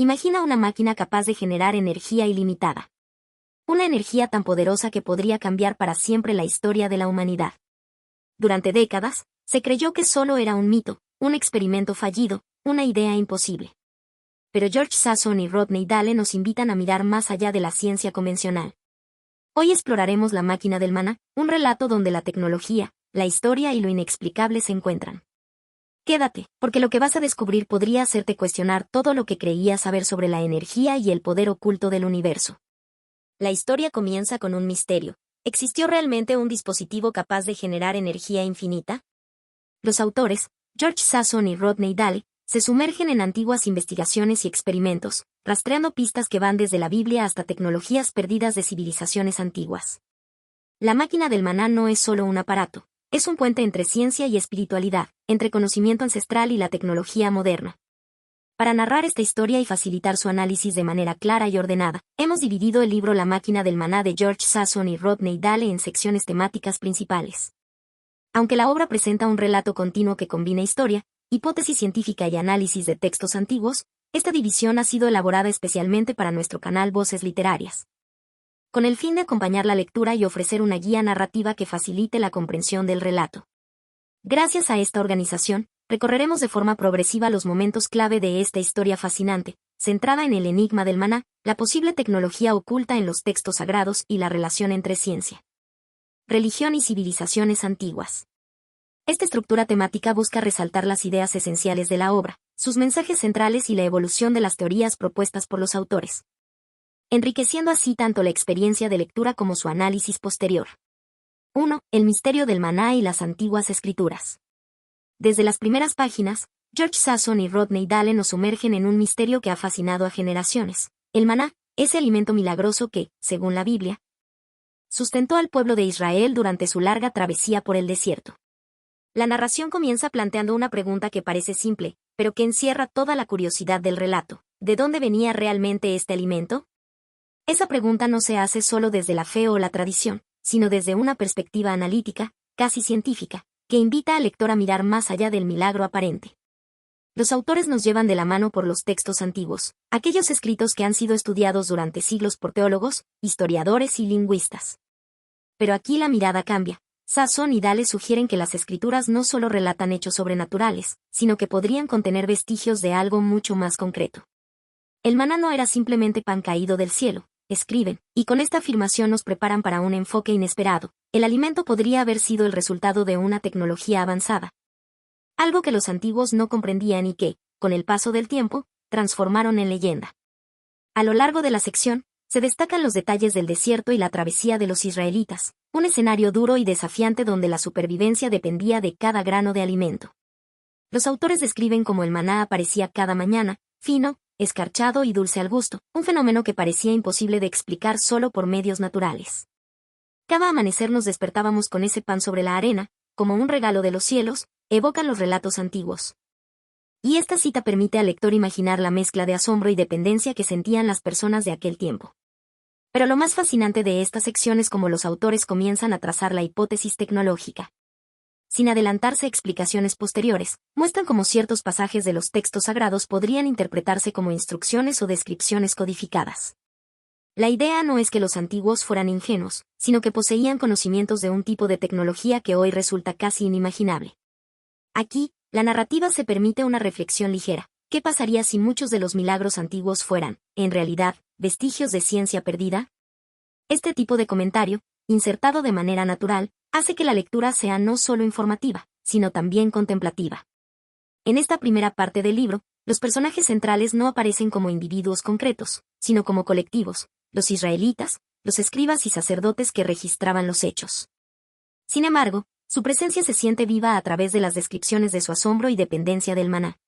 Imagina una máquina capaz de generar energía ilimitada. Una energía tan poderosa que podría cambiar para siempre la historia de la humanidad. Durante décadas, se creyó que solo era un mito, un experimento fallido, una idea imposible. Pero George Sasson y Rodney Dale nos invitan a mirar más allá de la ciencia convencional. Hoy exploraremos La máquina del maná, un relato donde la tecnología, la historia y lo inexplicable se encuentran. Quédate, porque lo que vas a descubrir podría hacerte cuestionar todo lo que creías saber sobre la energía y el poder oculto del universo. La historia comienza con un misterio. ¿Existió realmente un dispositivo capaz de generar energía infinita? Los autores, George Sasson y Rodney Dale, se sumergen en antiguas investigaciones y experimentos, rastreando pistas que van desde la Biblia hasta tecnologías perdidas de civilizaciones antiguas. La máquina del maná no es solo un aparato, es un puente entre ciencia y espiritualidad, entre conocimiento ancestral y la tecnología moderna. Para narrar esta historia y facilitar su análisis de manera clara y ordenada, hemos dividido el libro La máquina del maná de George Sasson y Rodney Dale en secciones temáticas principales. Aunque la obra presenta un relato continuo que combina historia, hipótesis científica y análisis de textos antiguos, esta división ha sido elaborada especialmente para nuestro canal Voces Literarias, con el fin de acompañar la lectura y ofrecer una guía narrativa que facilite la comprensión del relato. Gracias a esta organización, recorreremos de forma progresiva los momentos clave de esta historia fascinante, centrada en el enigma del maná, la posible tecnología oculta en los textos sagrados y la relación entre ciencia, religión y civilizaciones antiguas. Esta estructura temática busca resaltar las ideas esenciales de la obra, sus mensajes centrales y la evolución de las teorías propuestas por los autores, enriqueciendo así tanto la experiencia de lectura como su análisis posterior. 1. El misterio del maná y las antiguas escrituras. Desde las primeras páginas, George Sasson y Rodney Dale nos sumergen en un misterio que ha fascinado a generaciones. El maná, ese alimento milagroso que, según la Biblia, sustentó al pueblo de Israel durante su larga travesía por el desierto. La narración comienza planteando una pregunta que parece simple, pero que encierra toda la curiosidad del relato. ¿De dónde venía realmente este alimento? Esa pregunta no se hace solo desde la fe o la tradición, sino desde una perspectiva analítica, casi científica, que invita al lector a mirar más allá del milagro aparente. Los autores nos llevan de la mano por los textos antiguos, aquellos escritos que han sido estudiados durante siglos por teólogos, historiadores y lingüistas. Pero aquí la mirada cambia. Sasson y Dale sugieren que las escrituras no solo relatan hechos sobrenaturales, sino que podrían contener vestigios de algo mucho más concreto. El maná no era simplemente pan caído del cielo, escriben, y con esta afirmación nos preparan para un enfoque inesperado. El alimento podría haber sido el resultado de una tecnología avanzada, algo que los antiguos no comprendían y que, con el paso del tiempo, transformaron en leyenda. A lo largo de la sección, se destacan los detalles del desierto y la travesía de los israelitas, un escenario duro y desafiante donde la supervivencia dependía de cada grano de alimento. Los autores describen cómo el maná aparecía cada mañana, fino, escarchado y dulce al gusto, un fenómeno que parecía imposible de explicar solo por medios naturales. Cada amanecer nos despertábamos con ese pan sobre la arena, como un regalo de los cielos, evocan los relatos antiguos. Y esta cita permite al lector imaginar la mezcla de asombro y dependencia que sentían las personas de aquel tiempo. Pero lo más fascinante de esta sección es cómo los autores comienzan a trazar la hipótesis tecnológica. Sin adelantarse a explicaciones posteriores, muestran cómo ciertos pasajes de los textos sagrados podrían interpretarse como instrucciones o descripciones codificadas. La idea no es que los antiguos fueran ingenuos, sino que poseían conocimientos de un tipo de tecnología que hoy resulta casi inimaginable. Aquí, la narrativa se permite una reflexión ligera. ¿Qué pasaría si muchos de los milagros antiguos fueran, en realidad, vestigios de ciencia perdida? Este tipo de comentario, insertado de manera natural, hace que la lectura sea no solo informativa, sino también contemplativa. En esta primera parte del libro, los personajes centrales no aparecen como individuos concretos, sino como colectivos, los israelitas, los escribas y sacerdotes que registraban los hechos. Sin embargo, su presencia se siente viva a través de las descripciones de su asombro y dependencia del maná.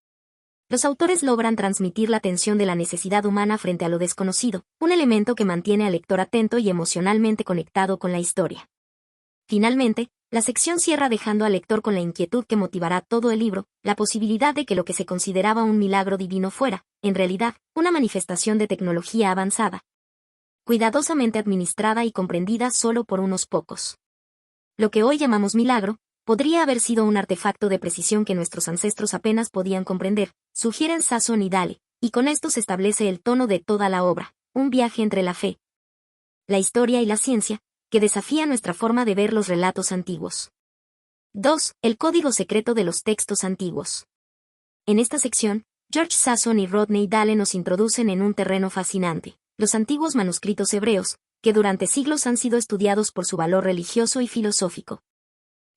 Los autores logran transmitir la tensión de la necesidad humana frente a lo desconocido, un elemento que mantiene al lector atento y emocionalmente conectado con la historia. Finalmente, la sección cierra dejando al lector con la inquietud que motivará todo el libro, la posibilidad de que lo que se consideraba un milagro divino fuera, en realidad, una manifestación de tecnología avanzada, cuidadosamente administrada y comprendida solo por unos pocos. Lo que hoy llamamos milagro, podría haber sido un artefacto de precisión que nuestros ancestros apenas podían comprender, sugieren Sasson y Dale, Y con esto se establece el tono de toda la obra, un viaje entre la fe, la historia y la ciencia, que desafía nuestra forma de ver los relatos antiguos. 2. El código secreto de los textos antiguos. En esta sección, George Sasson y Rodney Dale nos introducen en un terreno fascinante, los antiguos manuscritos hebreos, que durante siglos han sido estudiados por su valor religioso y filosófico.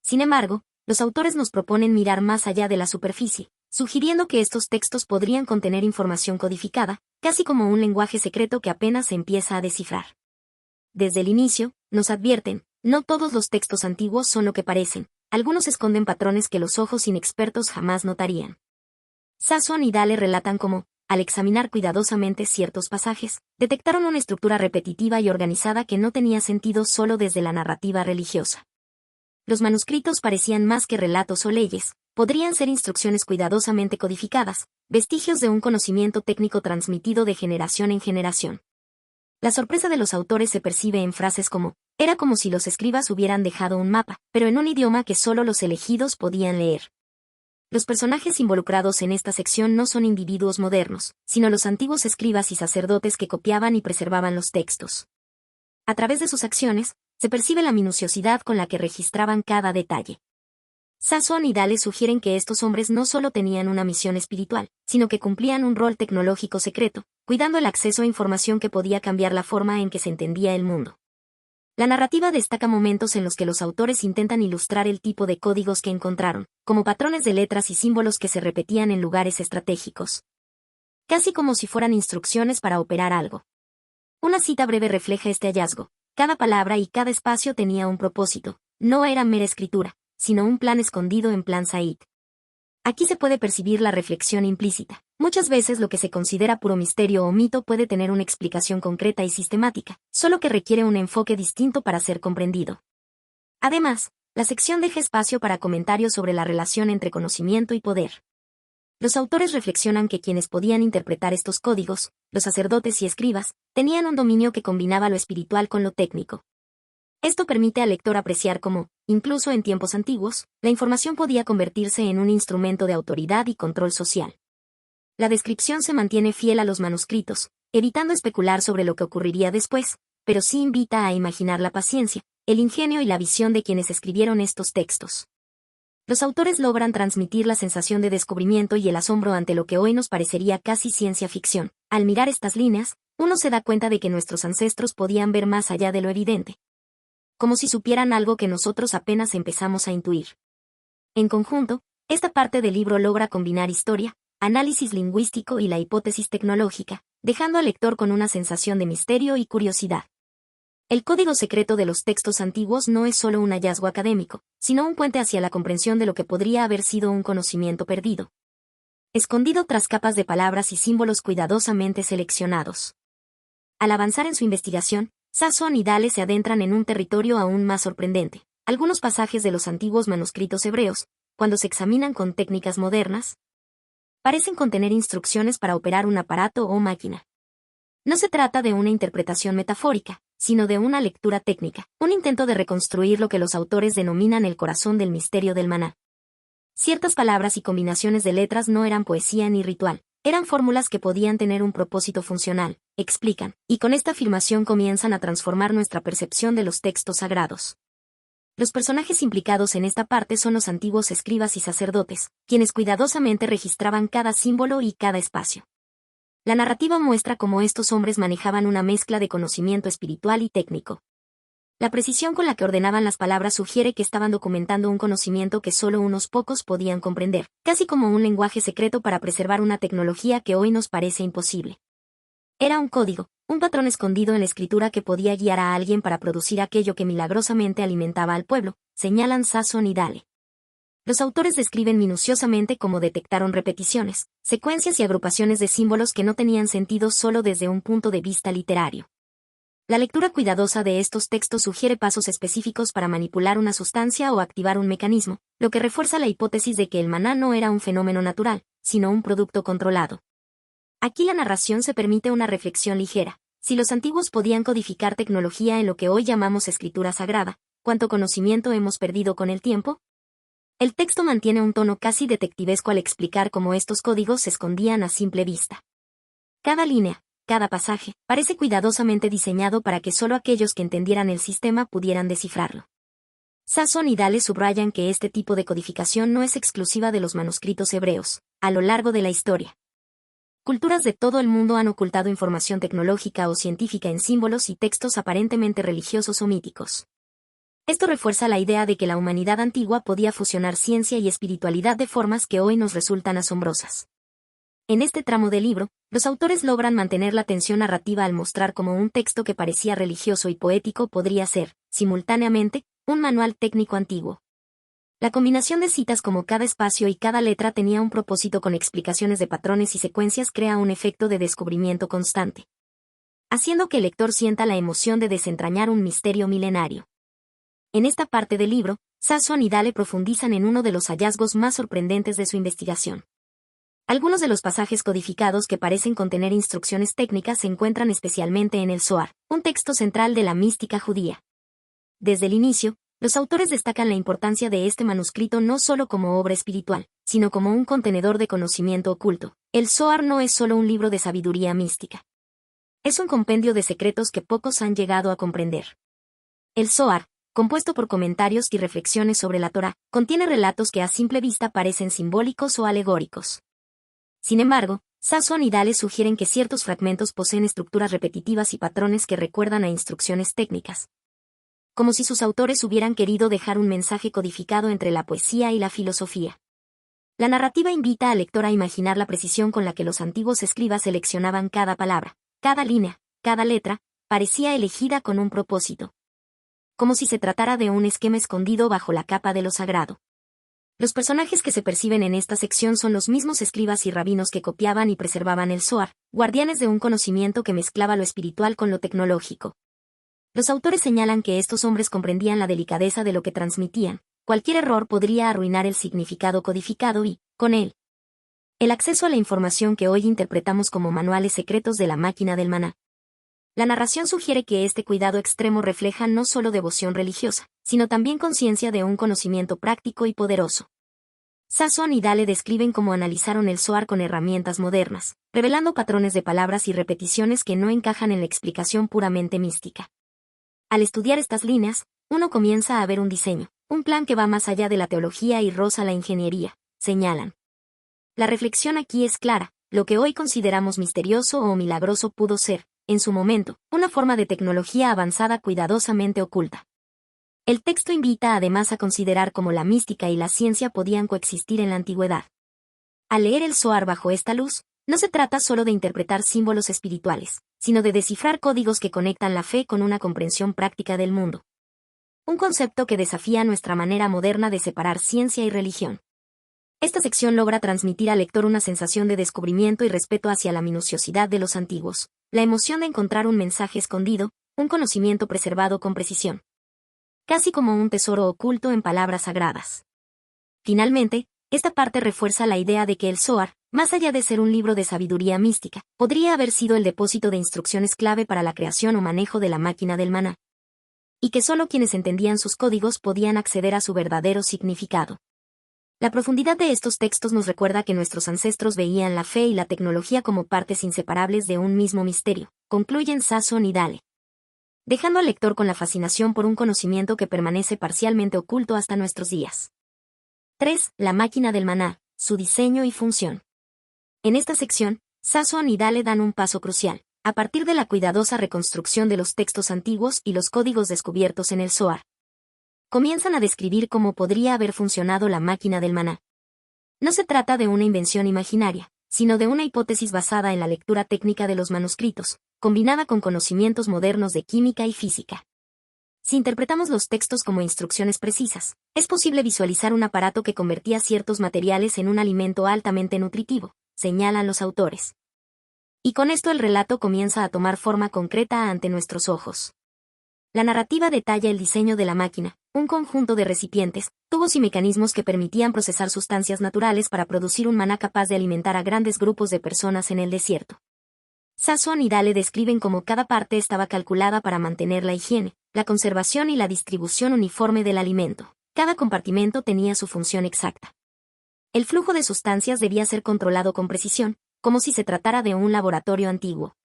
Sin embargo, los autores nos proponen mirar más allá de la superficie, sugiriendo que estos textos podrían contener información codificada, casi como un lenguaje secreto que apenas se empieza a descifrar. Desde el inicio, nos advierten, no todos los textos antiguos son lo que parecen, algunos esconden patrones que los ojos inexpertos jamás notarían. Sasson y Dale relatan cómo, al examinar cuidadosamente ciertos pasajes, detectaron una estructura repetitiva y organizada que no tenía sentido solo desde la narrativa religiosa. Los manuscritos parecían más que relatos o leyes, podrían ser instrucciones cuidadosamente codificadas, vestigios de un conocimiento técnico transmitido de generación en generación. La sorpresa de los autores se percibe en frases como, era como si los escribas hubieran dejado un mapa, pero en un idioma que solo los elegidos podían leer. Los personajes involucrados en esta sección no son individuos modernos, sino los antiguos escribas y sacerdotes que copiaban y preservaban los textos. A través de sus acciones, se percibe la minuciosidad con la que registraban cada detalle. Sasson y Dale sugieren que estos hombres no solo tenían una misión espiritual, sino que cumplían un rol tecnológico secreto, cuidando el acceso a información que podía cambiar la forma en que se entendía el mundo. La narrativa destaca momentos en los que los autores intentan ilustrar el tipo de códigos que encontraron, como patrones de letras y símbolos que se repetían en lugares estratégicos. Casi como si fueran instrucciones para operar algo. Una cita breve refleja este hallazgo. Cada palabra y cada espacio tenía un propósito, no era mera escritura, sino un plan escondido en plan Said. Aquí se puede percibir la reflexión implícita. Muchas veces lo que se considera puro misterio o mito puede tener una explicación concreta y sistemática, solo que requiere un enfoque distinto para ser comprendido. Además, la sección deja espacio para comentarios sobre la relación entre conocimiento y poder. Los autores reflexionan que quienes podían interpretar estos códigos, los sacerdotes y escribas, tenían un dominio que combinaba lo espiritual con lo técnico. Esto permite al lector apreciar cómo, incluso en tiempos antiguos, la información podía convertirse en un instrumento de autoridad y control social. La descripción se mantiene fiel a los manuscritos, evitando especular sobre lo que ocurriría después, pero sí invita a imaginar la paciencia, el ingenio y la visión de quienes escribieron estos textos. Los autores logran transmitir la sensación de descubrimiento y el asombro ante lo que hoy nos parecería casi ciencia ficción. Al mirar estas líneas, uno se da cuenta de que nuestros ancestros podían ver más allá de lo evidente. Como si supieran algo que nosotros apenas empezamos a intuir. En conjunto, esta parte del libro logra combinar historia, análisis lingüístico y la hipótesis tecnológica, dejando al lector con una sensación de misterio y curiosidad. El código secreto de los textos antiguos no es solo un hallazgo académico, sino un puente hacia la comprensión de lo que podría haber sido un conocimiento perdido, escondido tras capas de palabras y símbolos cuidadosamente seleccionados. Al avanzar en su investigación, Sasson y Dale se adentran en un territorio aún más sorprendente. Algunos pasajes de los antiguos manuscritos hebreos, cuando se examinan con técnicas modernas, parecen contener instrucciones para operar un aparato o máquina. No se trata de una interpretación metafórica, sino de una lectura técnica, un intento de reconstruir lo que los autores denominan el corazón del misterio del maná. Ciertas palabras y combinaciones de letras no eran poesía ni ritual, eran fórmulas que podían tener un propósito funcional, explican, y con esta afirmación comienzan a transformar nuestra percepción de los textos sagrados. Los personajes implicados en esta parte son los antiguos escribas y sacerdotes, quienes cuidadosamente registraban cada símbolo y cada espacio. La narrativa muestra cómo estos hombres manejaban una mezcla de conocimiento espiritual y técnico. La precisión con la que ordenaban las palabras sugiere que estaban documentando un conocimiento que solo unos pocos podían comprender, casi como un lenguaje secreto para preservar una tecnología que hoy nos parece imposible. Era un código, un patrón escondido en la escritura que podía guiar a alguien para producir aquello que milagrosamente alimentaba al pueblo, señalan Sasson y Dale. Los autores describen minuciosamente cómo detectaron repeticiones, secuencias y agrupaciones de símbolos que no tenían sentido solo desde un punto de vista literario. La lectura cuidadosa de estos textos sugiere pasos específicos para manipular una sustancia o activar un mecanismo, lo que refuerza la hipótesis de que el maná no era un fenómeno natural, sino un producto controlado. Aquí la narración se permite una reflexión ligera. Si los antiguos podían codificar tecnología en lo que hoy llamamos escritura sagrada, ¿cuánto conocimiento hemos perdido con el tiempo? El texto mantiene un tono casi detectivesco al explicar cómo estos códigos se escondían a simple vista. Cada línea, cada pasaje, parece cuidadosamente diseñado para que solo aquellos que entendieran el sistema pudieran descifrarlo. Sasson y Dale subrayan que este tipo de codificación no es exclusiva de los manuscritos hebreos. A lo largo de la historia, culturas de todo el mundo han ocultado información tecnológica o científica en símbolos y textos aparentemente religiosos o míticos. Esto refuerza la idea de que la humanidad antigua podía fusionar ciencia y espiritualidad de formas que hoy nos resultan asombrosas. En este tramo del libro, los autores logran mantener la tensión narrativa al mostrar cómo un texto que parecía religioso y poético podría ser, simultáneamente, un manual técnico antiguo. La combinación de citas como cada espacio y cada letra tenía un propósito con explicaciones de patrones y secuencias crea un efecto de descubrimiento constante, haciendo que el lector sienta la emoción de desentrañar un misterio milenario. En esta parte del libro, Sasson y Dale profundizan en uno de los hallazgos más sorprendentes de su investigación. Algunos de los pasajes codificados que parecen contener instrucciones técnicas se encuentran especialmente en el Zohar, un texto central de la mística judía. Desde el inicio, los autores destacan la importancia de este manuscrito no solo como obra espiritual, sino como un contenedor de conocimiento oculto. El Zohar no es solo un libro de sabiduría mística. Es un compendio de secretos que pocos han llegado a comprender. El Zohar, compuesto por comentarios y reflexiones sobre la Torá, contiene relatos que a simple vista parecen simbólicos o alegóricos. Sin embargo, Sasson y Dale sugieren que ciertos fragmentos poseen estructuras repetitivas y patrones que recuerdan a instrucciones técnicas, como si sus autores hubieran querido dejar un mensaje codificado entre la poesía y la filosofía. La narrativa invita al lector a imaginar la precisión con la que los antiguos escribas seleccionaban cada palabra, cada línea, cada letra, parecía elegida con un propósito, como si se tratara de un esquema escondido bajo la capa de lo sagrado. Los personajes que se perciben en esta sección son los mismos escribas y rabinos que copiaban y preservaban el Zohar, guardianes de un conocimiento que mezclaba lo espiritual con lo tecnológico. Los autores señalan que estos hombres comprendían la delicadeza de lo que transmitían. Cualquier error podría arruinar el significado codificado y, con él, el acceso a la información que hoy interpretamos como manuales secretos de la máquina del maná. La narración sugiere que este cuidado extremo refleja no solo devoción religiosa, sino también conciencia de un conocimiento práctico y poderoso. Sasson y Dale describen cómo analizaron el Zohar con herramientas modernas, revelando patrones de palabras y repeticiones que no encajan en la explicación puramente mística. Al estudiar estas líneas, uno comienza a ver un diseño, un plan que va más allá de la teología y roza la ingeniería, señalan. La reflexión aquí es clara: lo que hoy consideramos misterioso o milagroso pudo ser, en su momento, una forma de tecnología avanzada cuidadosamente oculta. El texto invita además a considerar cómo la mística y la ciencia podían coexistir en la antigüedad. Al leer el Zohar bajo esta luz, no se trata solo de interpretar símbolos espirituales, sino de descifrar códigos que conectan la fe con una comprensión práctica del mundo. Un concepto que desafía nuestra manera moderna de separar ciencia y religión. Esta sección logra transmitir al lector una sensación de descubrimiento y respeto hacia la minuciosidad de los antiguos, la emoción de encontrar un mensaje escondido, un conocimiento preservado con precisión. Casi como un tesoro oculto en palabras sagradas. Finalmente, esta parte refuerza la idea de que el Zohar, más allá de ser un libro de sabiduría mística, podría haber sido el depósito de instrucciones clave para la creación o manejo de la máquina del maná, y que solo quienes entendían sus códigos podían acceder a su verdadero significado. La profundidad de estos textos nos recuerda que nuestros ancestros veían la fe y la tecnología como partes inseparables de un mismo misterio, concluyen Sasson y Dale, dejando al lector con la fascinación por un conocimiento que permanece parcialmente oculto hasta nuestros días. 3. La máquina del maná, su diseño y función. En esta sección, Sasson y Dale dan un paso crucial, a partir de la cuidadosa reconstrucción de los textos antiguos y los códigos descubiertos en el Zohar. Comienzan a describir cómo podría haber funcionado la máquina del maná. No se trata de una invención imaginaria, sino de una hipótesis basada en la lectura técnica de los manuscritos, combinada con conocimientos modernos de química y física. Si interpretamos los textos como instrucciones precisas, es posible visualizar un aparato que convertía ciertos materiales en un alimento altamente nutritivo, señalan los autores. Y con esto el relato comienza a tomar forma concreta ante nuestros ojos. La narrativa detalla el diseño de la máquina, un conjunto de recipientes, tubos y mecanismos que permitían procesar sustancias naturales para producir un maná capaz de alimentar a grandes grupos de personas en el desierto. Sasson y Dale describen cómo cada parte estaba calculada para mantener la higiene, la conservación y la distribución uniforme del alimento. Cada compartimento tenía su función exacta. El flujo de sustancias debía ser controlado con precisión, como si se tratara de un laboratorio antiguo.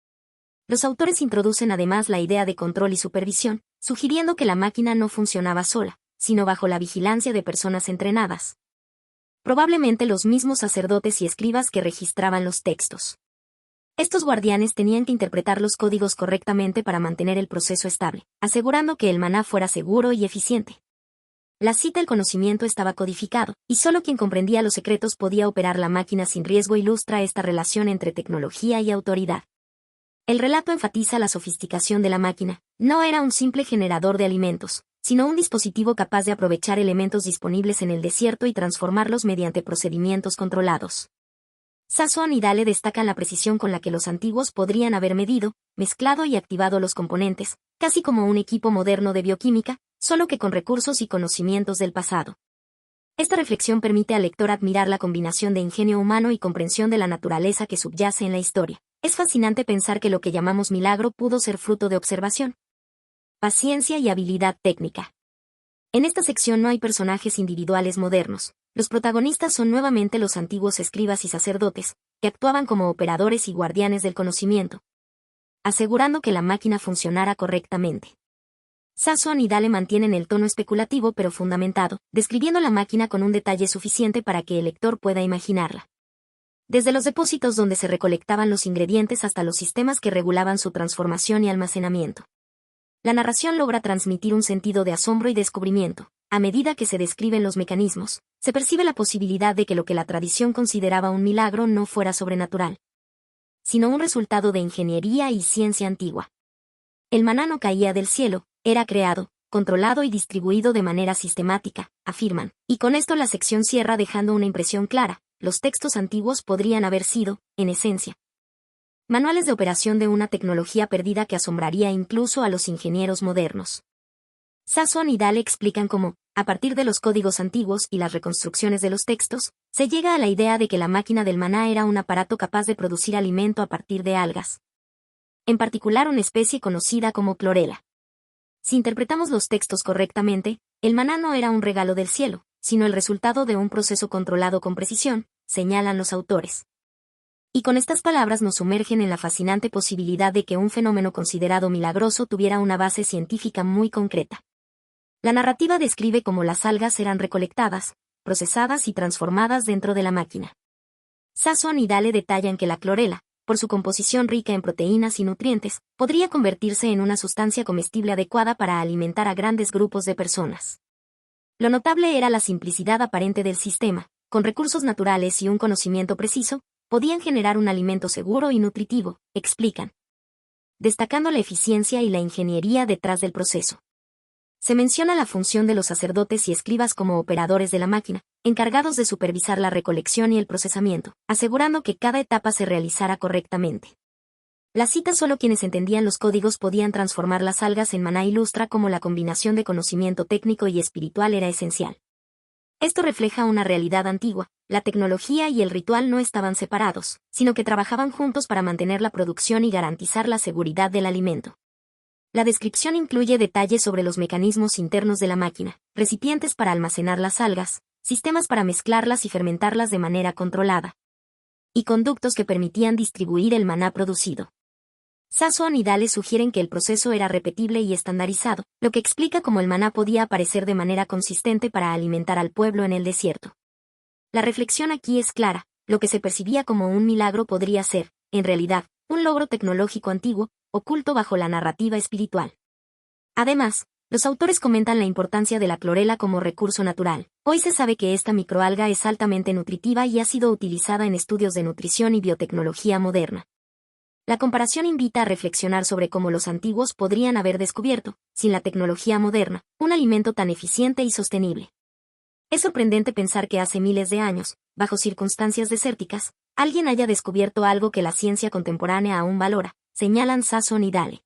Los autores introducen además la idea de control y supervisión, sugiriendo que la máquina no funcionaba sola, sino bajo la vigilancia de personas entrenadas. Probablemente los mismos sacerdotes y escribas que registraban los textos. Estos guardianes tenían que interpretar los códigos correctamente para mantener el proceso estable, asegurando que el maná fuera seguro y eficiente. La cita "el conocimiento estaba codificado, y solo quien comprendía los secretos podía operar la máquina sin riesgo" ilustra esta relación entre tecnología y autoridad. El relato enfatiza la sofisticación de la máquina. No era un simple generador de alimentos, sino un dispositivo capaz de aprovechar elementos disponibles en el desierto y transformarlos mediante procedimientos controlados. Sassoon y Dale destacan la precisión con la que los antiguos podrían haber medido, mezclado y activado los componentes, casi como un equipo moderno de bioquímica, solo que con recursos y conocimientos del pasado. Esta reflexión permite al lector admirar la combinación de ingenio humano y comprensión de la naturaleza que subyace en la historia. Es fascinante pensar que lo que llamamos milagro pudo ser fruto de observación, paciencia y habilidad técnica. En esta sección no hay personajes individuales modernos. Los protagonistas son nuevamente los antiguos escribas y sacerdotes, que actuaban como operadores y guardianes del conocimiento, asegurando que la máquina funcionara correctamente. Sassoon y Dale mantienen el tono especulativo pero fundamentado, describiendo la máquina con un detalle suficiente para que el lector pueda imaginarla. Desde los depósitos donde se recolectaban los ingredientes hasta los sistemas que regulaban su transformación y almacenamiento. La narración logra transmitir un sentido de asombro y descubrimiento. A medida que se describen los mecanismos, se percibe la posibilidad de que lo que la tradición consideraba un milagro no fuera sobrenatural, sino un resultado de ingeniería y ciencia antigua. El maná no caía del cielo, era creado, controlado y distribuido de manera sistemática, afirman, y con esto la sección cierra dejando una impresión clara. Los textos antiguos podrían haber sido, en esencia, manuales de operación de una tecnología perdida que asombraría incluso a los ingenieros modernos. Sassoon y Dale explican cómo, a partir de los códigos antiguos y las reconstrucciones de los textos, se llega a la idea de que la máquina del maná era un aparato capaz de producir alimento a partir de algas. En particular una especie conocida como clorela. Si interpretamos los textos correctamente, el maná no era un regalo del cielo, sino el resultado de un proceso controlado con precisión, señalan los autores. Y con estas palabras nos sumergen en la fascinante posibilidad de que un fenómeno considerado milagroso tuviera una base científica muy concreta. La narrativa describe cómo las algas eran recolectadas, procesadas y transformadas dentro de la máquina. Sassoon y Dale detallan que la clorela, por su composición rica en proteínas y nutrientes, podría convertirse en una sustancia comestible adecuada para alimentar a grandes grupos de personas. Lo notable era la simplicidad aparente del sistema. Con recursos naturales y un conocimiento preciso, podían generar un alimento seguro y nutritivo, explican, destacando la eficiencia y la ingeniería detrás del proceso. Se menciona la función de los sacerdotes y escribas como operadores de la máquina, encargados de supervisar la recolección y el procesamiento, asegurando que cada etapa se realizara correctamente. La cita "solo quienes entendían los códigos podían transformar las algas en maná" ilustra cómo la combinación de conocimiento técnico y espiritual era esencial. Esto refleja una realidad antigua. La tecnología y el ritual no estaban separados, sino que trabajaban juntos para mantener la producción y garantizar la seguridad del alimento. La descripción incluye detalles sobre los mecanismos internos de la máquina, recipientes para almacenar las algas, sistemas para mezclarlas y fermentarlas de manera controlada, y conductos que permitían distribuir el maná producido. Sassoon y Dale sugieren que el proceso era repetible y estandarizado, lo que explica cómo el maná podía aparecer de manera consistente para alimentar al pueblo en el desierto. La reflexión aquí es clara: lo que se percibía como un milagro podría ser, en realidad, un logro tecnológico antiguo, oculto bajo la narrativa espiritual. Además, los autores comentan la importancia de la clorela como recurso natural. Hoy se sabe que esta microalga es altamente nutritiva y ha sido utilizada en estudios de nutrición y biotecnología moderna. La comparación invita a reflexionar sobre cómo los antiguos podrían haber descubierto, sin la tecnología moderna, un alimento tan eficiente y sostenible. Es sorprendente pensar que hace miles de años, bajo circunstancias desérticas, alguien haya descubierto algo que la ciencia contemporánea aún valora, señalan Sassoon y Dale.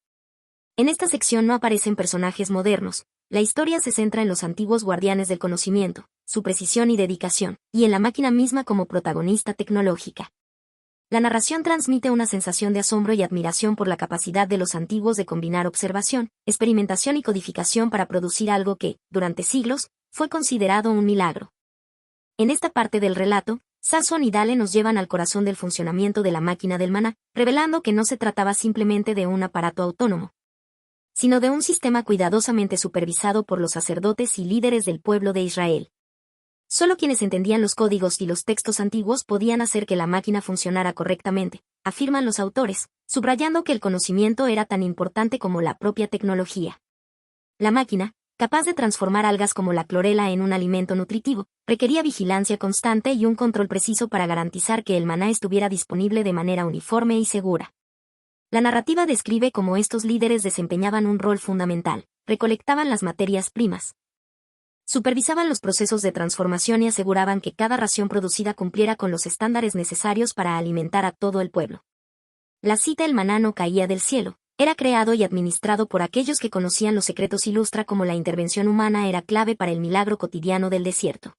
En esta sección no aparecen personajes modernos. La historia se centra en los antiguos guardianes del conocimiento, su precisión y dedicación, y en la máquina misma como protagonista tecnológica. La narración transmite una sensación de asombro y admiración por la capacidad de los antiguos de combinar observación, experimentación y codificación para producir algo que, durante siglos, fue considerado un milagro. En esta parte del relato, Sasson y Dale nos llevan al corazón del funcionamiento de la máquina del maná, revelando que no se trataba simplemente de un aparato autónomo, sino de un sistema cuidadosamente supervisado por los sacerdotes y líderes del pueblo de Israel. Solo quienes entendían los códigos y los textos antiguos podían hacer que la máquina funcionara correctamente, afirman los autores, subrayando que el conocimiento era tan importante como la propia tecnología. La máquina, capaz de transformar algas como la clorela en un alimento nutritivo, requería vigilancia constante y un control preciso para garantizar que el maná estuviera disponible de manera uniforme y segura. La narrativa describe cómo estos líderes desempeñaban un rol fundamental, recolectaban las materias primas, supervisaban los procesos de transformación y aseguraban que cada ración producida cumpliera con los estándares necesarios para alimentar a todo el pueblo. La cita "el maná no caía del cielo", era creado y administrado por aquellos que conocían los secretos, ilustra cómo la intervención humana era clave para el milagro cotidiano del desierto.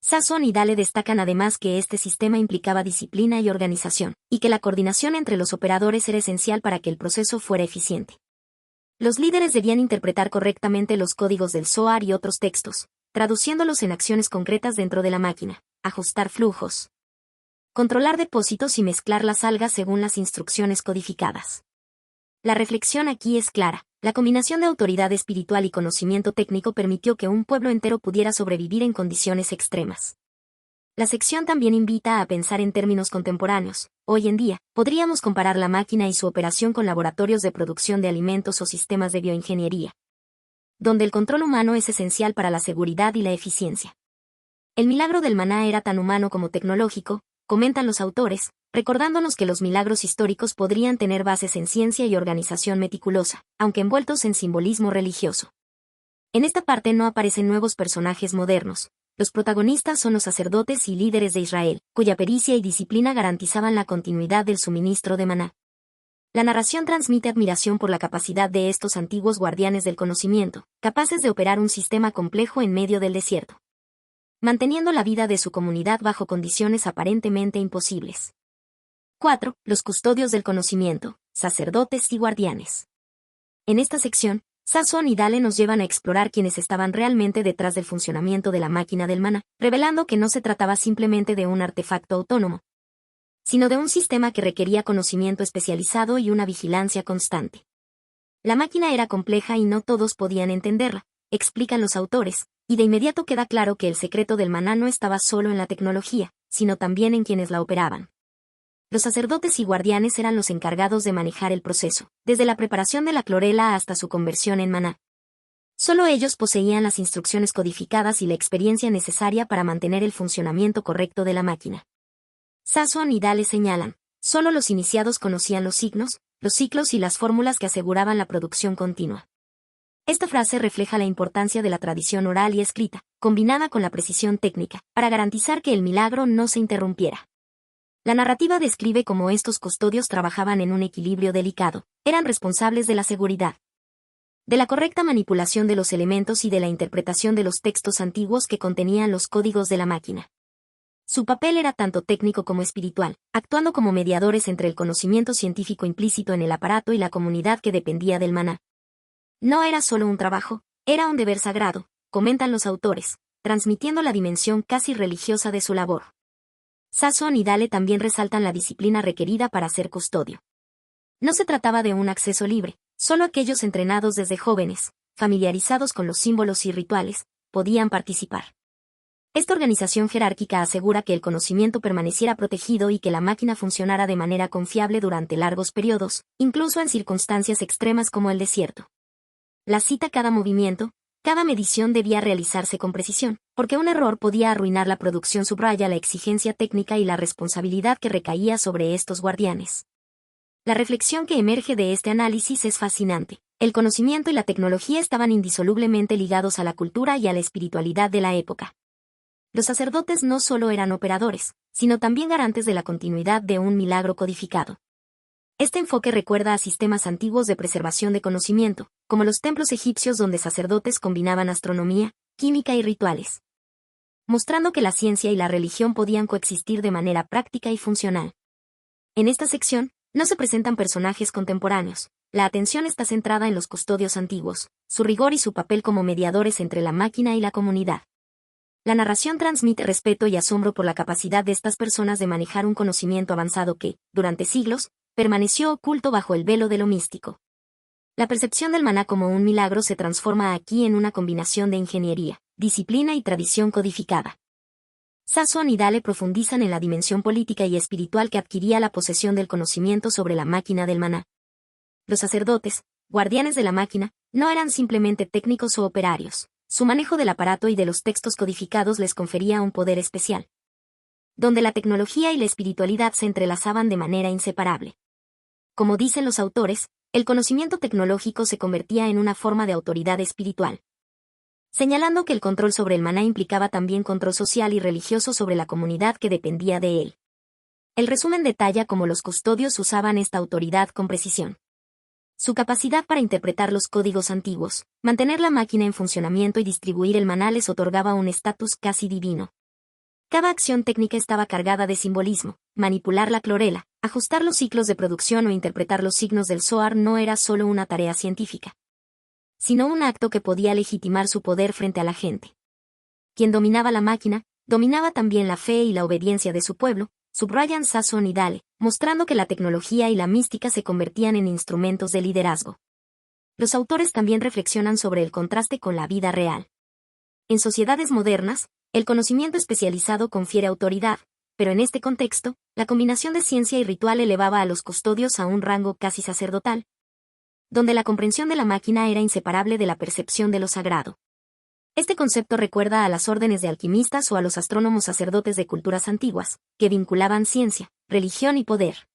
Sasson y Dale destacan además que este sistema implicaba disciplina y organización, y que la coordinación entre los operadores era esencial para que el proceso fuera eficiente. Los líderes debían interpretar correctamente los códigos del Zohar y otros textos, traduciéndolos en acciones concretas dentro de la máquina, ajustar flujos, controlar depósitos y mezclar las algas según las instrucciones codificadas. La reflexión aquí es clara: la combinación de autoridad espiritual y conocimiento técnico permitió que un pueblo entero pudiera sobrevivir en condiciones extremas. La sección también invita a pensar en términos contemporáneos. Hoy en día, podríamos comparar la máquina y su operación con laboratorios de producción de alimentos o sistemas de bioingeniería, donde el control humano es esencial para la seguridad y la eficiencia. El milagro del maná era tan humano como tecnológico, comentan los autores, recordándonos que los milagros históricos podrían tener bases en ciencia y organización meticulosa, aunque envueltos en simbolismo religioso. En esta parte no aparecen nuevos personajes modernos. Los protagonistas son los sacerdotes y líderes de Israel, cuya pericia y disciplina garantizaban la continuidad del suministro de maná. La narración transmite admiración por la capacidad de estos antiguos guardianes del conocimiento, capaces de operar un sistema complejo en medio del desierto, manteniendo la vida de su comunidad bajo condiciones aparentemente imposibles. 4. Los custodios del conocimiento, sacerdotes y guardianes. En esta sección, Sasson y Dale nos llevan a explorar quiénes estaban realmente detrás del funcionamiento de la máquina del maná, revelando que no se trataba simplemente de un artefacto autónomo, sino de un sistema que requería conocimiento especializado y una vigilancia constante. La máquina era compleja y no todos podían entenderla, explican los autores, y de inmediato queda claro que el secreto del maná no estaba solo en la tecnología, sino también en quienes la operaban. Los sacerdotes y guardianes eran los encargados de manejar el proceso, desde la preparación de la clorela hasta su conversión en maná. Solo ellos poseían las instrucciones codificadas y la experiencia necesaria para mantener el funcionamiento correcto de la máquina. Sasson y Dale señalan: solo los iniciados conocían los signos, los ciclos y las fórmulas que aseguraban la producción continua. Esta frase refleja la importancia de la tradición oral y escrita, combinada con la precisión técnica, para garantizar que el milagro no se interrumpiera. La narrativa describe cómo estos custodios trabajaban en un equilibrio delicado, eran responsables de la seguridad, de la correcta manipulación de los elementos y de la interpretación de los textos antiguos que contenían los códigos de la máquina. Su papel era tanto técnico como espiritual, actuando como mediadores entre el conocimiento científico implícito en el aparato y la comunidad que dependía del maná. No era solo un trabajo, era un deber sagrado, comentan los autores, transmitiendo la dimensión casi religiosa de su labor. Sasson y Dale también resaltan la disciplina requerida para ser custodio. No se trataba de un acceso libre, solo aquellos entrenados desde jóvenes, familiarizados con los símbolos y rituales, podían participar. Esta organización jerárquica asegura que el conocimiento permaneciera protegido y que la máquina funcionara de manera confiable durante largos periodos, incluso en circunstancias extremas como el desierto. La cita "cada movimiento, cada medición debía realizarse con precisión, porque un error podía arruinar la producción", subraya la exigencia técnica y la responsabilidad que recaía sobre estos guardianes. La reflexión que emerge de este análisis es fascinante. El conocimiento y la tecnología estaban indisolublemente ligados a la cultura y a la espiritualidad de la época. Los sacerdotes no solo eran operadores, sino también garantes de la continuidad de un milagro codificado. Este enfoque recuerda a sistemas antiguos de preservación de conocimiento, como los templos egipcios donde sacerdotes combinaban astronomía, química y rituales, mostrando que la ciencia y la religión podían coexistir de manera práctica y funcional. En esta sección, no se presentan personajes contemporáneos. La atención está centrada en los custodios antiguos, su rigor y su papel como mediadores entre la máquina y la comunidad. La narración transmite respeto y asombro por la capacidad de estas personas de manejar un conocimiento avanzado que, durante siglos, permaneció oculto bajo el velo de lo místico. La percepción del maná como un milagro se transforma aquí en una combinación de ingeniería, disciplina y tradición codificada. Sasson y Dale profundizan en la dimensión política y espiritual que adquiría la posesión del conocimiento sobre la máquina del maná. Los sacerdotes, guardianes de la máquina, no eran simplemente técnicos o operarios. Su manejo del aparato y de los textos codificados les confería un poder especial, donde la tecnología y la espiritualidad se entrelazaban de manera inseparable. Como dicen los autores, el conocimiento tecnológico se convertía en una forma de autoridad espiritual, señalando que el control sobre el maná implicaba también control social y religioso sobre la comunidad que dependía de él. El resumen detalla cómo los custodios usaban esta autoridad con precisión. Su capacidad para interpretar los códigos antiguos, mantener la máquina en funcionamiento y distribuir el maná les otorgaba un estatus casi divino. Cada acción técnica estaba cargada de simbolismo. Manipular la clorela, ajustar los ciclos de producción o interpretar los signos del Zohar no era solo una tarea científica, sino un acto que podía legitimar su poder frente a la gente. Quien dominaba la máquina, dominaba también la fe y la obediencia de su pueblo, subrayan Sasson y Dale, mostrando que la tecnología y la mística se convertían en instrumentos de liderazgo. Los autores también reflexionan sobre el contraste con la vida real. En sociedades modernas, el conocimiento especializado confiere autoridad, pero en este contexto, la combinación de ciencia y ritual elevaba a los custodios a un rango casi sacerdotal, donde la comprensión de la máquina era inseparable de la percepción de lo sagrado. Este concepto recuerda a las órdenes de alquimistas o a los astrónomos sacerdotes de culturas antiguas, que vinculaban ciencia, religión y poder.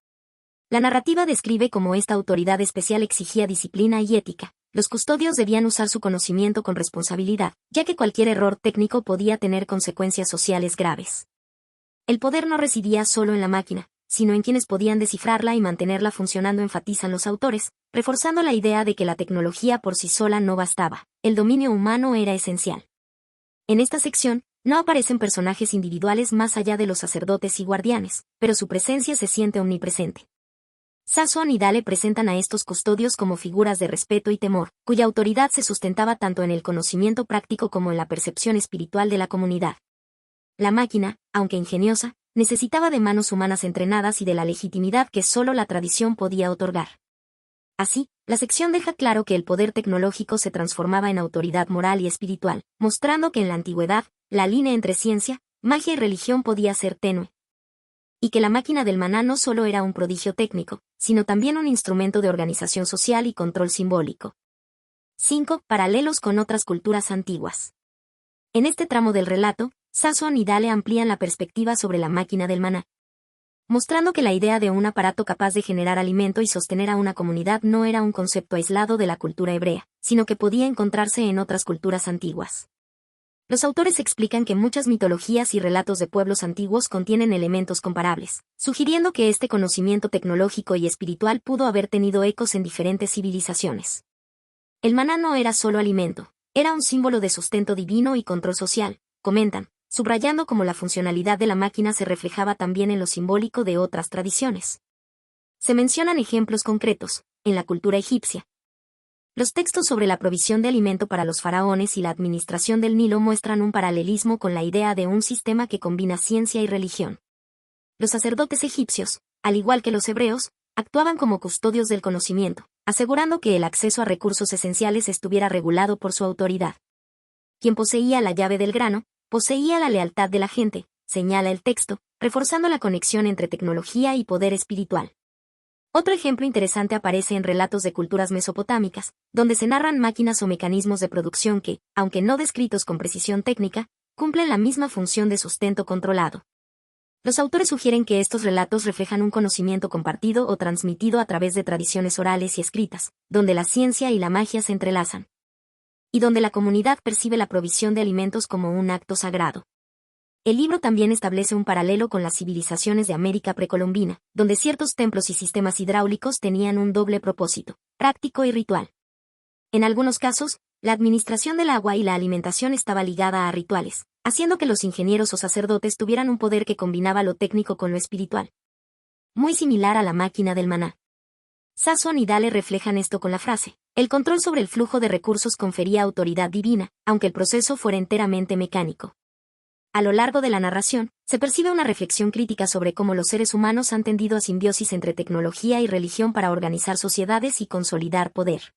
La narrativa describe cómo esta autoridad especial exigía disciplina y ética. Los custodios debían usar su conocimiento con responsabilidad, ya que cualquier error técnico podía tener consecuencias sociales graves. El poder no residía solo en la máquina, sino en quienes podían descifrarla y mantenerla funcionando, enfatizan los autores, reforzando la idea de que la tecnología por sí sola no bastaba, el dominio humano era esencial. En esta sección, no aparecen personajes individuales más allá de los sacerdotes y guardianes, pero su presencia se siente omnipresente. Sasson y Dale presentan a estos custodios como figuras de respeto y temor, cuya autoridad se sustentaba tanto en el conocimiento práctico como en la percepción espiritual de la comunidad. La máquina, aunque ingeniosa, necesitaba de manos humanas entrenadas y de la legitimidad que solo la tradición podía otorgar. Así, la sección deja claro que el poder tecnológico se transformaba en autoridad moral y espiritual, mostrando que en la antigüedad, la línea entre ciencia, magia y religión podía ser tenue, y que la máquina del maná no solo era un prodigio técnico, sino también un instrumento de organización social y control simbólico. 5. Paralelos con otras culturas antiguas. En este tramo del relato, Sasson y Dale amplían la perspectiva sobre la máquina del maná, mostrando que la idea de un aparato capaz de generar alimento y sostener a una comunidad no era un concepto aislado de la cultura hebrea, sino que podía encontrarse en otras culturas antiguas. Los autores explican que muchas mitologías y relatos de pueblos antiguos contienen elementos comparables, sugiriendo que este conocimiento tecnológico y espiritual pudo haber tenido ecos en diferentes civilizaciones. El maná no era solo alimento, era un símbolo de sustento divino y control social, comentan, subrayando cómo la funcionalidad de la máquina se reflejaba también en lo simbólico de otras tradiciones. Se mencionan ejemplos concretos, en la cultura egipcia. Los textos sobre la provisión de alimento para los faraones y la administración del Nilo muestran un paralelismo con la idea de un sistema que combina ciencia y religión. Los sacerdotes egipcios, al igual que los hebreos, actuaban como custodios del conocimiento, asegurando que el acceso a recursos esenciales estuviera regulado por su autoridad. Quien poseía la llave del grano, poseía la lealtad de la gente, señala el texto, reforzando la conexión entre tecnología y poder espiritual. Otro ejemplo interesante aparece en relatos de culturas mesopotámicas, donde se narran máquinas o mecanismos de producción que, aunque no descritos con precisión técnica, cumplen la misma función de sustento controlado. Los autores sugieren que estos relatos reflejan un conocimiento compartido o transmitido a través de tradiciones orales y escritas, donde la ciencia y la magia se entrelazan, y donde la comunidad percibe la provisión de alimentos como un acto sagrado. El libro también establece un paralelo con las civilizaciones de América precolombina, donde ciertos templos y sistemas hidráulicos tenían un doble propósito, práctico y ritual. En algunos casos, la administración del agua y la alimentación estaba ligada a rituales, haciendo que los ingenieros o sacerdotes tuvieran un poder que combinaba lo técnico con lo espiritual. Muy similar a la máquina del maná. Sasson y Dale reflejan esto con la frase: el control sobre el flujo de recursos confería autoridad divina, aunque el proceso fuera enteramente mecánico. A lo largo de la narración, se percibe una reflexión crítica sobre cómo los seres humanos han tendido a simbiosis entre tecnología y religión para organizar sociedades y consolidar poder.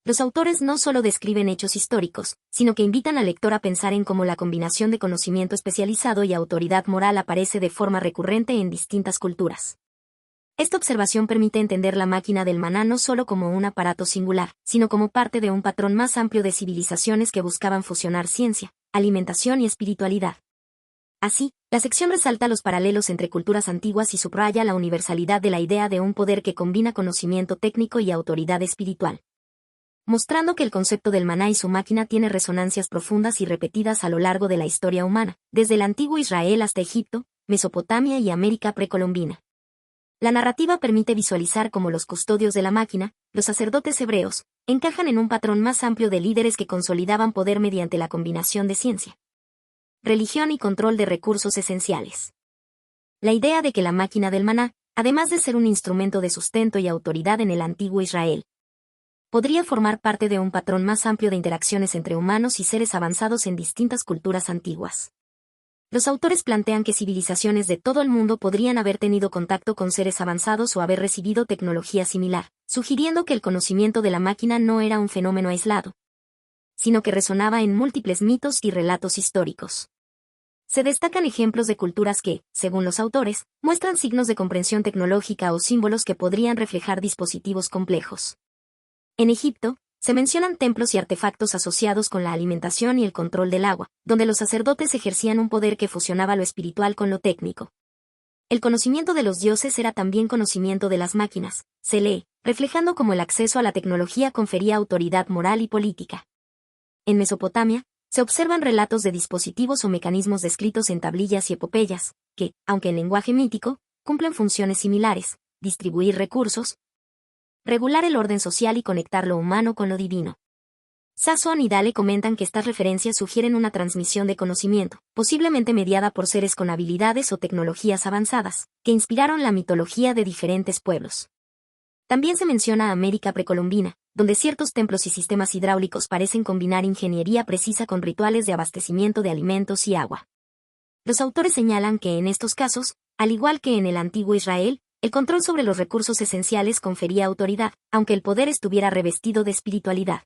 Los autores no solo describen hechos históricos, sino que invitan al lector a pensar en cómo la combinación de conocimiento especializado y autoridad moral aparece de forma recurrente en distintas culturas. Esta observación permite entender la máquina del maná no solo como un aparato singular, sino como parte de un patrón más amplio de civilizaciones que buscaban fusionar ciencia, alimentación y espiritualidad. Así, la sección resalta los paralelos entre culturas antiguas y subraya la universalidad de la idea de un poder que combina conocimiento técnico y autoridad espiritual, mostrando que el concepto del maná y su máquina tiene resonancias profundas y repetidas a lo largo de la historia humana, desde el antiguo Israel hasta Egipto, Mesopotamia y América precolombina. La narrativa permite visualizar cómo los custodios de la máquina, los sacerdotes hebreos, encajan en un patrón más amplio de líderes que consolidaban poder mediante la combinación de ciencia, religión y control de recursos esenciales. La idea de que la máquina del maná, además de ser un instrumento de sustento y autoridad en el antiguo Israel, podría formar parte de un patrón más amplio de interacciones entre humanos y seres avanzados en distintas culturas antiguas. Los autores plantean que civilizaciones de todo el mundo podrían haber tenido contacto con seres avanzados o haber recibido tecnología similar, sugiriendo que el conocimiento de la máquina no era un fenómeno aislado, sino que resonaba en múltiples mitos y relatos históricos. Se destacan ejemplos de culturas que, según los autores, muestran signos de comprensión tecnológica o símbolos que podrían reflejar dispositivos complejos. En Egipto, se mencionan templos y artefactos asociados con la alimentación y el control del agua, donde los sacerdotes ejercían un poder que fusionaba lo espiritual con lo técnico. El conocimiento de los dioses era también conocimiento de las máquinas, se lee, reflejando cómo el acceso a la tecnología confería autoridad moral y política. En Mesopotamia, se observan relatos de dispositivos o mecanismos descritos en tablillas y epopeyas, que, aunque en lenguaje mítico, cumplen funciones similares: distribuir recursos, regular el orden social y conectar lo humano con lo divino. Sasson y Dale comentan que estas referencias sugieren una transmisión de conocimiento, posiblemente mediada por seres con habilidades o tecnologías avanzadas, que inspiraron la mitología de diferentes pueblos. También se menciona América precolombina, donde ciertos templos y sistemas hidráulicos parecen combinar ingeniería precisa con rituales de abastecimiento de alimentos y agua. Los autores señalan que en estos casos, al igual que en el antiguo Israel, el control sobre los recursos esenciales confería autoridad, aunque el poder estuviera revestido de espiritualidad.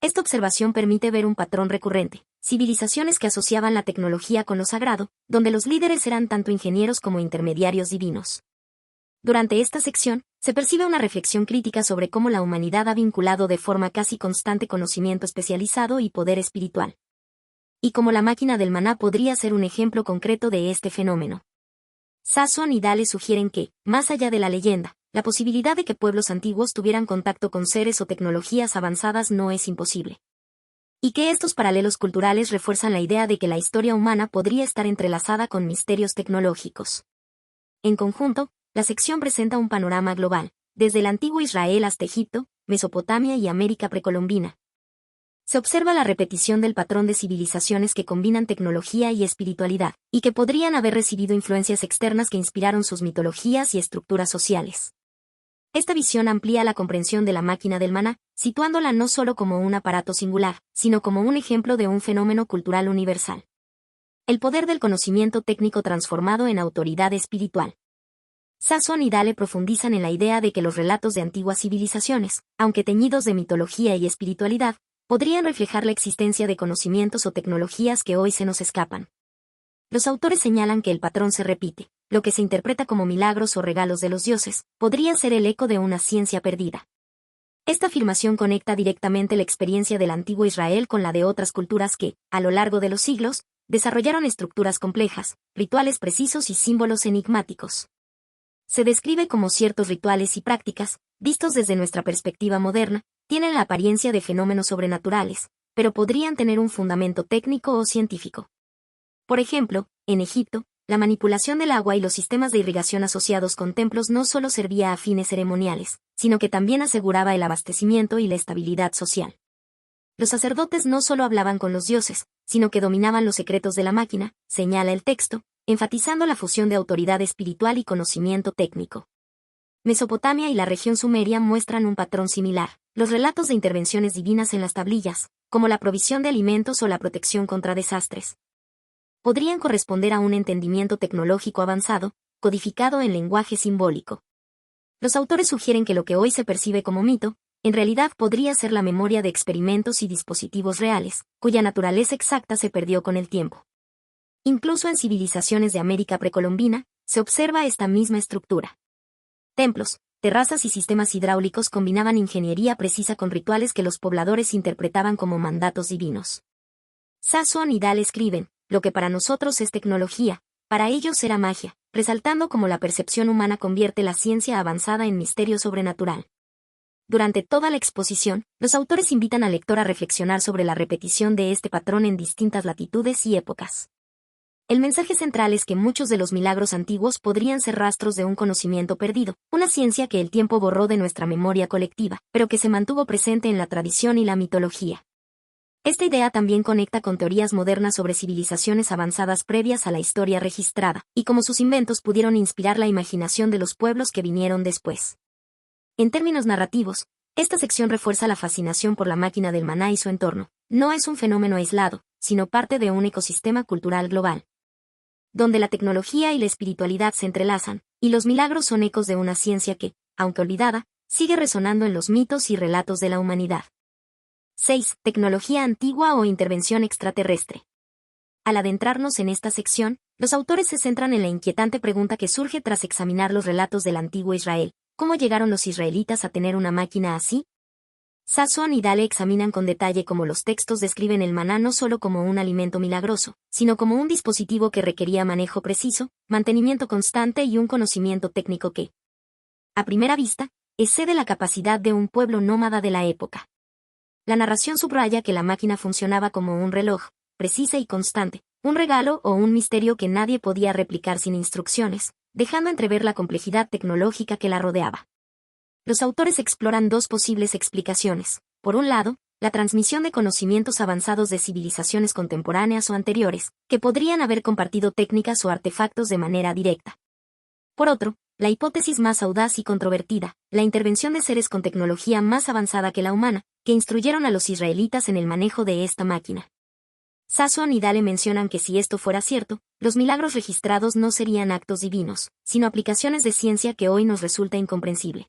Esta observación permite ver un patrón recurrente: civilizaciones que asociaban la tecnología con lo sagrado, donde los líderes eran tanto ingenieros como intermediarios divinos. Durante esta sección, se percibe una reflexión crítica sobre cómo la humanidad ha vinculado de forma casi constante conocimiento especializado y poder espiritual, y cómo la máquina del maná podría ser un ejemplo concreto de este fenómeno. Sasson y Dale sugieren que, más allá de la leyenda, la posibilidad de que pueblos antiguos tuvieran contacto con seres o tecnologías avanzadas no es imposible, y que estos paralelos culturales refuerzan la idea de que la historia humana podría estar entrelazada con misterios tecnológicos. En conjunto, la sección presenta un panorama global, desde el antiguo Israel hasta Egipto, Mesopotamia y América precolombina. Se observa la repetición del patrón de civilizaciones que combinan tecnología y espiritualidad, y que podrían haber recibido influencias externas que inspiraron sus mitologías y estructuras sociales. Esta visión amplía la comprensión de la máquina del maná, situándola no solo como un aparato singular, sino como un ejemplo de un fenómeno cultural universal. El poder del conocimiento técnico transformado en autoridad espiritual. Sasson y Dale profundizan en la idea de que los relatos de antiguas civilizaciones, aunque teñidos de mitología y espiritualidad, podrían reflejar la existencia de conocimientos o tecnologías que hoy se nos escapan. Los autores señalan que el patrón se repite: lo que se interpreta como milagros o regalos de los dioses, podría ser el eco de una ciencia perdida. Esta afirmación conecta directamente la experiencia del antiguo Israel con la de otras culturas que, a lo largo de los siglos, desarrollaron estructuras complejas, rituales precisos y símbolos enigmáticos. Se describe como ciertos rituales y prácticas, vistos desde nuestra perspectiva moderna, tienen la apariencia de fenómenos sobrenaturales, pero podrían tener un fundamento técnico o científico. Por ejemplo, en Egipto, la manipulación del agua y los sistemas de irrigación asociados con templos no solo servía a fines ceremoniales, sino que también aseguraba el abastecimiento y la estabilidad social. Los sacerdotes no solo hablaban con los dioses, sino que dominaban los secretos de la máquina, señala el texto, enfatizando la fusión de autoridad espiritual y conocimiento técnico. Mesopotamia y la región sumeria muestran un patrón similar: los relatos de intervenciones divinas en las tablillas, como la provisión de alimentos o la protección contra desastres, podrían corresponder a un entendimiento tecnológico avanzado, codificado en lenguaje simbólico. Los autores sugieren que lo que hoy se percibe como mito, en realidad podría ser la memoria de experimentos y dispositivos reales, cuya naturaleza exacta se perdió con el tiempo. Incluso en civilizaciones de América precolombina, se observa esta misma estructura. Templos, terrazas y sistemas hidráulicos combinaban ingeniería precisa con rituales que los pobladores interpretaban como mandatos divinos. Sassoon y Dahl escriben, lo que para nosotros es tecnología, para ellos era magia, resaltando cómo la percepción humana convierte la ciencia avanzada en misterio sobrenatural. Durante toda la exposición, los autores invitan al lector a reflexionar sobre la repetición de este patrón en distintas latitudes y épocas. El mensaje central es que muchos de los milagros antiguos podrían ser rastros de un conocimiento perdido, una ciencia que el tiempo borró de nuestra memoria colectiva, pero que se mantuvo presente en la tradición y la mitología. Esta idea también conecta con teorías modernas sobre civilizaciones avanzadas previas a la historia registrada, y cómo sus inventos pudieron inspirar la imaginación de los pueblos que vinieron después. En términos narrativos, esta sección refuerza la fascinación por la máquina del maná y su entorno. No es un fenómeno aislado, sino parte de un ecosistema cultural global, donde la tecnología y la espiritualidad se entrelazan, y los milagros son ecos de una ciencia que, aunque olvidada, sigue resonando en los mitos y relatos de la humanidad. 6. Tecnología antigua o intervención extraterrestre. Al adentrarnos en esta sección, los autores se centran en la inquietante pregunta que surge tras examinar los relatos del antiguo Israel. ¿Cómo llegaron los israelitas a tener una máquina así? Sassoon y Dahl examinan con detalle cómo los textos describen el maná no solo como un alimento milagroso, sino como un dispositivo que requería manejo preciso, mantenimiento constante y un conocimiento técnico que, a primera vista, excede la capacidad de un pueblo nómada de la época. La narración subraya que la máquina funcionaba como un reloj, precisa y constante, un regalo o un misterio que nadie podía replicar sin instrucciones, dejando entrever la complejidad tecnológica que la rodeaba. Los autores exploran dos posibles explicaciones. Por un lado, la transmisión de conocimientos avanzados de civilizaciones contemporáneas o anteriores, que podrían haber compartido técnicas o artefactos de manera directa. Por otro, la hipótesis más audaz y controvertida, la intervención de seres con tecnología más avanzada que la humana, que instruyeron a los israelitas en el manejo de esta máquina. Sassoon y Dahl mencionan que si esto fuera cierto, los milagros registrados no serían actos divinos, sino aplicaciones de ciencia que hoy nos resulta incomprensible.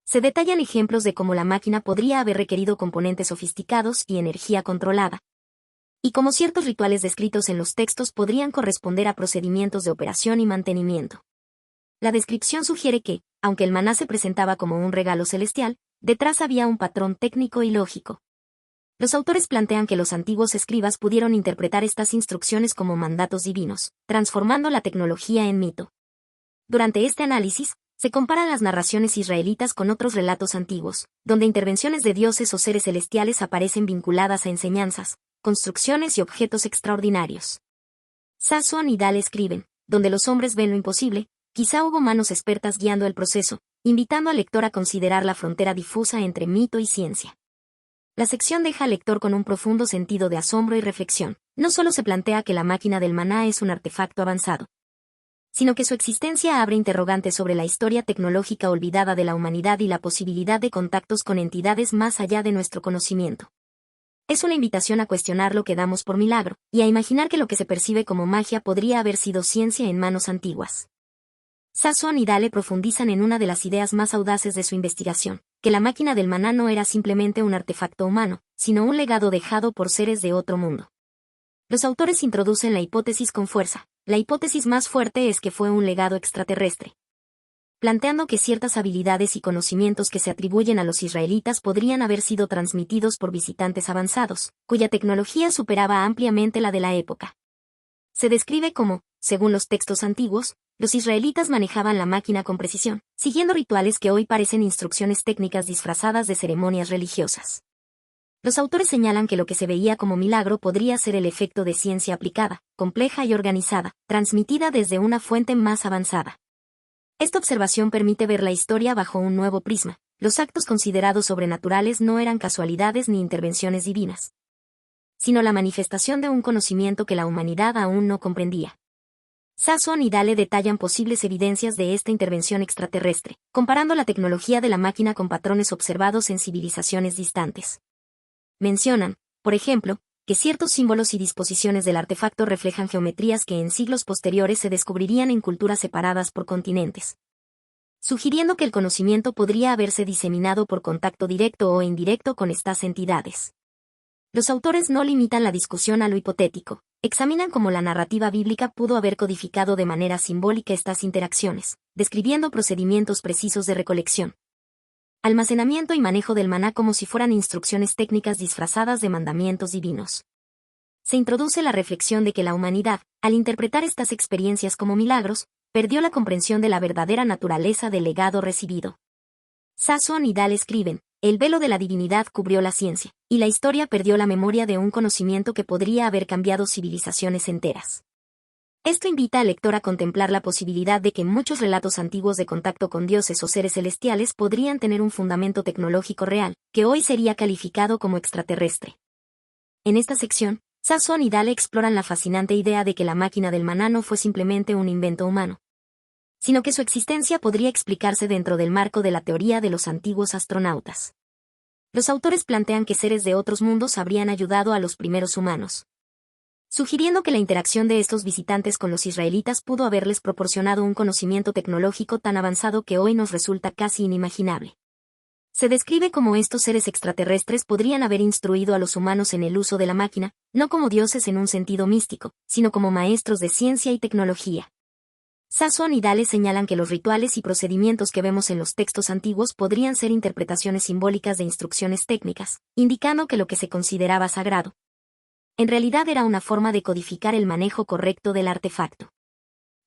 Se detallan ejemplos de cómo la máquina podría haber requerido componentes sofisticados y energía controlada, y cómo ciertos rituales descritos en los textos podrían corresponder a procedimientos de operación y mantenimiento. La descripción sugiere que, aunque el maná se presentaba como un regalo celestial, detrás había un patrón técnico y lógico. Los autores plantean que los antiguos escribas pudieron interpretar estas instrucciones como mandatos divinos, transformando la tecnología en mito. Durante este análisis, se comparan las narraciones israelitas con otros relatos antiguos, donde intervenciones de dioses o seres celestiales aparecen vinculadas a enseñanzas, construcciones y objetos extraordinarios. Sassoon y Dahl escriben, donde los hombres ven lo imposible, quizá hubo manos expertas guiando el proceso, invitando al lector a considerar la frontera difusa entre mito y ciencia. La sección deja al lector con un profundo sentido de asombro y reflexión. No solo se plantea que la máquina del maná es un artefacto avanzado, sino que su existencia abre interrogantes sobre la historia tecnológica olvidada de la humanidad y la posibilidad de contactos con entidades más allá de nuestro conocimiento. Es una invitación a cuestionar lo que damos por milagro, y a imaginar que lo que se percibe como magia podría haber sido ciencia en manos antiguas. Sassoon y Dahl profundizan en una de las ideas más audaces de su investigación, que la máquina del maná no era simplemente un artefacto humano, sino un legado dejado por seres de otro mundo. Los autores introducen la hipótesis con fuerza. La hipótesis más fuerte es que fue un legado extraterrestre, planteando que ciertas habilidades y conocimientos que se atribuyen a los israelitas podrían haber sido transmitidos por visitantes avanzados, cuya tecnología superaba ampliamente la de la época. Se describe como, según los textos antiguos, los israelitas manejaban la máquina con precisión, siguiendo rituales que hoy parecen instrucciones técnicas disfrazadas de ceremonias religiosas. Los autores señalan que lo que se veía como milagro podría ser el efecto de ciencia aplicada, compleja y organizada, transmitida desde una fuente más avanzada. Esta observación permite ver la historia bajo un nuevo prisma. Los actos considerados sobrenaturales no eran casualidades ni intervenciones divinas, sino la manifestación de un conocimiento que la humanidad aún no comprendía. Sassoon y Dahl detallan posibles evidencias de esta intervención extraterrestre, comparando la tecnología de la máquina con patrones observados en civilizaciones distantes. Mencionan, por ejemplo, que ciertos símbolos y disposiciones del artefacto reflejan geometrías que en siglos posteriores se descubrirían en culturas separadas por continentes, sugiriendo que el conocimiento podría haberse diseminado por contacto directo o indirecto con estas entidades. Los autores no limitan la discusión a lo hipotético, examinan cómo la narrativa bíblica pudo haber codificado de manera simbólica estas interacciones, describiendo procedimientos precisos de recolección, almacenamiento y manejo del maná como si fueran instrucciones técnicas disfrazadas de mandamientos divinos. Se introduce la reflexión de que la humanidad, al interpretar estas experiencias como milagros, perdió la comprensión de la verdadera naturaleza del legado recibido. Sasson y Dahl escriben: el velo de la divinidad cubrió la ciencia, y la historia perdió la memoria de un conocimiento que podría haber cambiado civilizaciones enteras. Esto invita al lector a contemplar la posibilidad de que muchos relatos antiguos de contacto con dioses o seres celestiales podrían tener un fundamento tecnológico real, que hoy sería calificado como extraterrestre. En esta sección, Sasson y Dahl exploran la fascinante idea de que la máquina del maná no fue simplemente un invento humano, sino que su existencia podría explicarse dentro del marco de la teoría de los antiguos astronautas. Los autores plantean que seres de otros mundos habrían ayudado a los primeros humanos, sugiriendo que la interacción de estos visitantes con los israelitas pudo haberles proporcionado un conocimiento tecnológico tan avanzado que hoy nos resulta casi inimaginable. Se describe cómo estos seres extraterrestres podrían haber instruido a los humanos en el uso de la máquina, no como dioses en un sentido místico, sino como maestros de ciencia y tecnología. Sasson y Dahl señalan que los rituales y procedimientos que vemos en los textos antiguos podrían ser interpretaciones simbólicas de instrucciones técnicas, indicando que lo que se consideraba sagrado en realidad era una forma de codificar el manejo correcto del artefacto.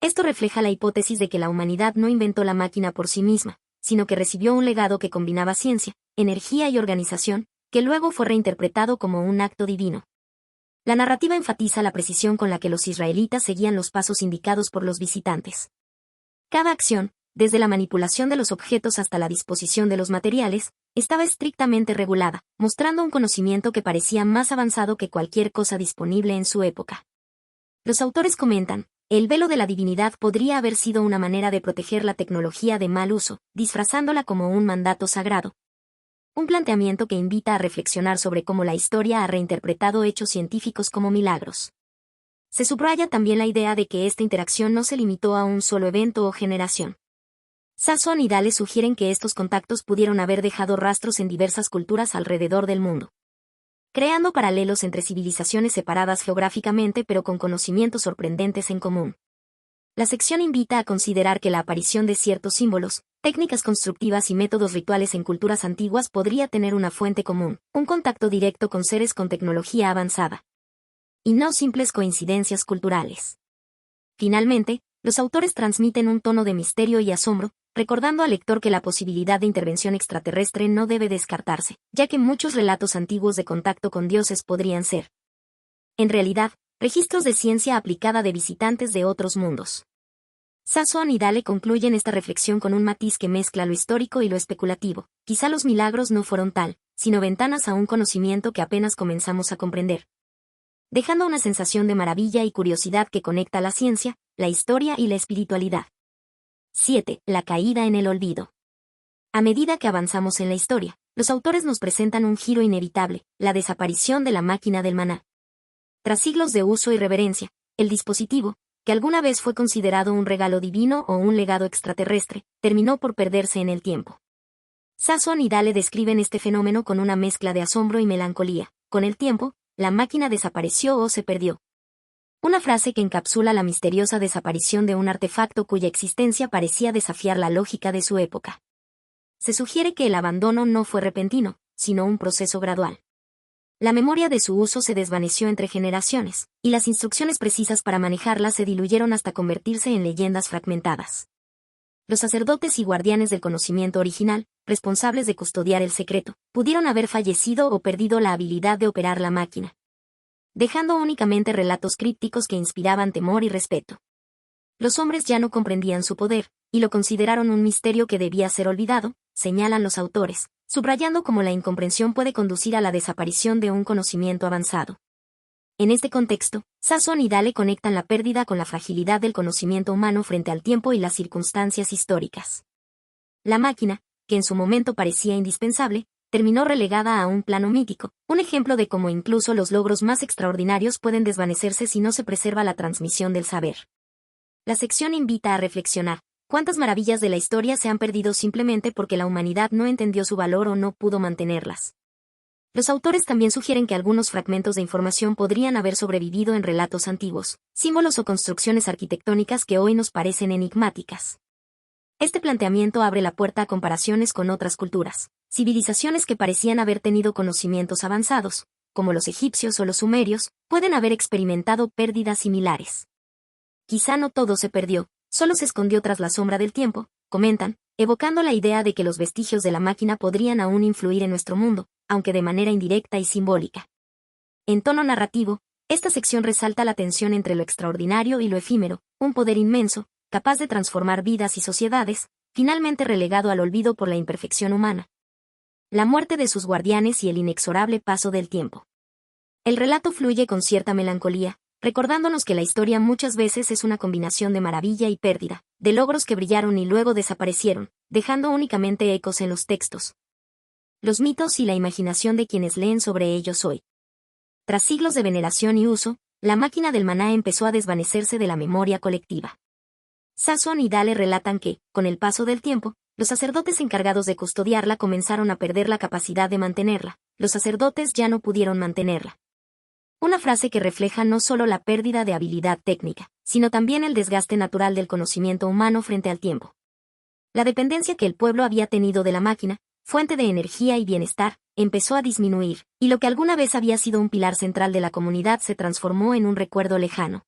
Esto refleja la hipótesis de que la humanidad no inventó la máquina por sí misma, sino que recibió un legado que combinaba ciencia, energía y organización, que luego fue reinterpretado como un acto divino. La narrativa enfatiza la precisión con la que los israelitas seguían los pasos indicados por los visitantes. Cada acción, desde la manipulación de los objetos hasta la disposición de los materiales, estaba estrictamente regulada, mostrando un conocimiento que parecía más avanzado que cualquier cosa disponible en su época. Los autores comentan: el velo de la divinidad podría haber sido una manera de proteger la tecnología de mal uso, disfrazándola como un mandato sagrado. Un planteamiento que invita a reflexionar sobre cómo la historia ha reinterpretado hechos científicos como milagros. Se subraya también la idea de que esta interacción no se limitó a un solo evento o generación. Sasson y Dahl sugieren que estos contactos pudieron haber dejado rastros en diversas culturas alrededor del mundo, creando paralelos entre civilizaciones separadas geográficamente pero con conocimientos sorprendentes en común. La sección invita a considerar que la aparición de ciertos símbolos, técnicas constructivas y métodos rituales en culturas antiguas podría tener una fuente común, un contacto directo con seres con tecnología avanzada, y no simples coincidencias culturales. Finalmente, los autores transmiten un tono de misterio y asombro, recordando al lector que la posibilidad de intervención extraterrestre no debe descartarse, ya que muchos relatos antiguos de contacto con dioses podrían ser, en realidad, registros de ciencia aplicada de visitantes de otros mundos. Sasson y Dahl concluyen esta reflexión con un matiz que mezcla lo histórico y lo especulativo. Quizá los milagros no fueron tal, sino ventanas a un conocimiento que apenas comenzamos a comprender, dejando una sensación de maravilla y curiosidad que conecta la ciencia, la historia y la espiritualidad. 7. La caída en el olvido. A medida que avanzamos en la historia, los autores nos presentan un giro inevitable: la desaparición de la máquina del maná. Tras siglos de uso y reverencia, el dispositivo, que alguna vez fue considerado un regalo divino o un legado extraterrestre, terminó por perderse en el tiempo. Sasson y Dahl describen este fenómeno con una mezcla de asombro y melancolía. Con el tiempo, la máquina desapareció o se perdió. Una frase que encapsula la misteriosa desaparición de un artefacto cuya existencia parecía desafiar la lógica de su época. Se sugiere que el abandono no fue repentino, sino un proceso gradual. La memoria de su uso se desvaneció entre generaciones, y las instrucciones precisas para manejarla se diluyeron hasta convertirse en leyendas fragmentadas. Los sacerdotes y guardianes del conocimiento original, responsables de custodiar el secreto, pudieron haber fallecido o perdido la habilidad de operar la máquina, dejando únicamente relatos crípticos que inspiraban temor y respeto. Los hombres ya no comprendían su poder, y lo consideraron un misterio que debía ser olvidado, señalan los autores, subrayando cómo la incomprensión puede conducir a la desaparición de un conocimiento avanzado. En este contexto, Sasson y Dahl conectan la pérdida con la fragilidad del conocimiento humano frente al tiempo y las circunstancias históricas. La máquina, que en su momento parecía indispensable, terminó relegada a un plano mítico, un ejemplo de cómo incluso los logros más extraordinarios pueden desvanecerse si no se preserva la transmisión del saber. La sección invita a reflexionar. ¿Cuántas maravillas de la historia se han perdido simplemente porque la humanidad no entendió su valor o no pudo mantenerlas? Los autores también sugieren que algunos fragmentos de información podrían haber sobrevivido en relatos antiguos, símbolos o construcciones arquitectónicas que hoy nos parecen enigmáticas. Este planteamiento abre la puerta a comparaciones con otras culturas, civilizaciones que parecían haber tenido conocimientos avanzados, como los egipcios o los sumerios, pueden haber experimentado pérdidas similares. Quizá no todo se perdió, solo se escondió tras la sombra del tiempo, comentan, evocando la idea de que los vestigios de la máquina podrían aún influir en nuestro mundo, aunque de manera indirecta y simbólica. En tono narrativo, esta sección resalta la tensión entre lo extraordinario y lo efímero, un poder inmenso, capaz de transformar vidas y sociedades, finalmente relegado al olvido por la imperfección humana. La muerte de sus guardianes y el inexorable paso del tiempo. El relato fluye con cierta melancolía, recordándonos que la historia muchas veces es una combinación de maravilla y pérdida, de logros que brillaron y luego desaparecieron, dejando únicamente ecos en los textos. Los mitos y la imaginación de quienes leen sobre ellos hoy. Tras siglos de veneración y uso, la máquina del maná empezó a desvanecerse de la memoria colectiva. Sasson y Dale relatan que, con el paso del tiempo, los sacerdotes encargados de custodiarla comenzaron a perder la capacidad de mantenerla, los sacerdotes ya no pudieron mantenerla. Una frase que refleja no solo la pérdida de habilidad técnica, sino también el desgaste natural del conocimiento humano frente al tiempo. La dependencia que el pueblo había tenido de la máquina, fuente de energía y bienestar, empezó a disminuir, y lo que alguna vez había sido un pilar central de la comunidad se transformó en un recuerdo lejano.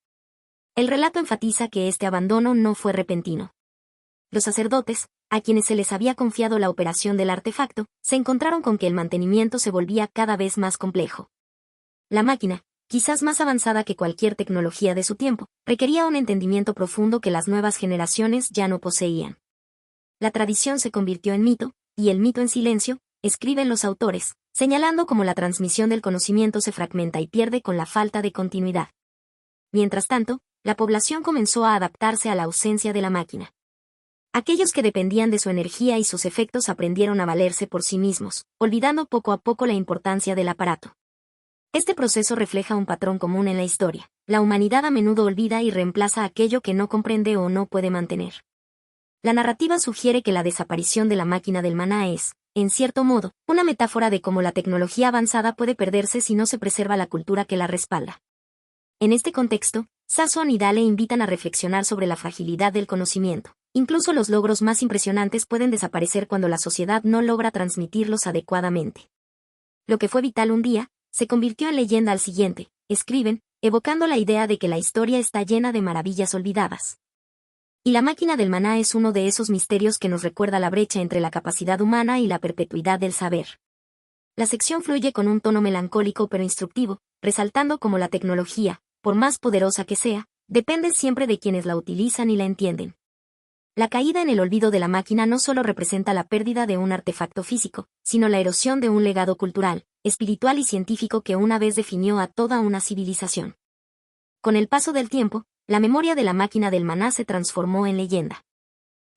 El relato enfatiza que este abandono no fue repentino. Los sacerdotes, a quienes se les había confiado la operación del artefacto, se encontraron con que el mantenimiento se volvía cada vez más complejo. La máquina, quizás más avanzada que cualquier tecnología de su tiempo, requería un entendimiento profundo que las nuevas generaciones ya no poseían. La tradición se convirtió en mito, y el mito en silencio, escriben los autores, señalando cómo la transmisión del conocimiento se fragmenta y pierde con la falta de continuidad. Mientras tanto, la población comenzó a adaptarse a la ausencia de la máquina. Aquellos que dependían de su energía y sus efectos aprendieron a valerse por sí mismos, olvidando poco a poco la importancia del aparato. Este proceso refleja un patrón común en la historia. La humanidad a menudo olvida y reemplaza aquello que no comprende o no puede mantener. La narrativa sugiere que la desaparición de la máquina del maná es, en cierto modo, una metáfora de cómo la tecnología avanzada puede perderse si no se preserva la cultura que la respalda. En este contexto, Sasson y Dale invitan a reflexionar sobre la fragilidad del conocimiento. Incluso los logros más impresionantes pueden desaparecer cuando la sociedad no logra transmitirlos adecuadamente. Lo que fue vital un día, se convirtió en leyenda al siguiente, escriben, evocando la idea de que la historia está llena de maravillas olvidadas. Y la máquina del maná es uno de esos misterios que nos recuerda la brecha entre la capacidad humana y la perpetuidad del saber. La sección fluye con un tono melancólico pero instructivo, resaltando cómo la tecnología, por más poderosa que sea, depende siempre de quienes la utilizan y la entienden. La caída en el olvido de la máquina no solo representa la pérdida de un artefacto físico, sino la erosión de un legado cultural, espiritual y científico que una vez definió a toda una civilización. Con el paso del tiempo, la memoria de la máquina del maná se transformó en leyenda.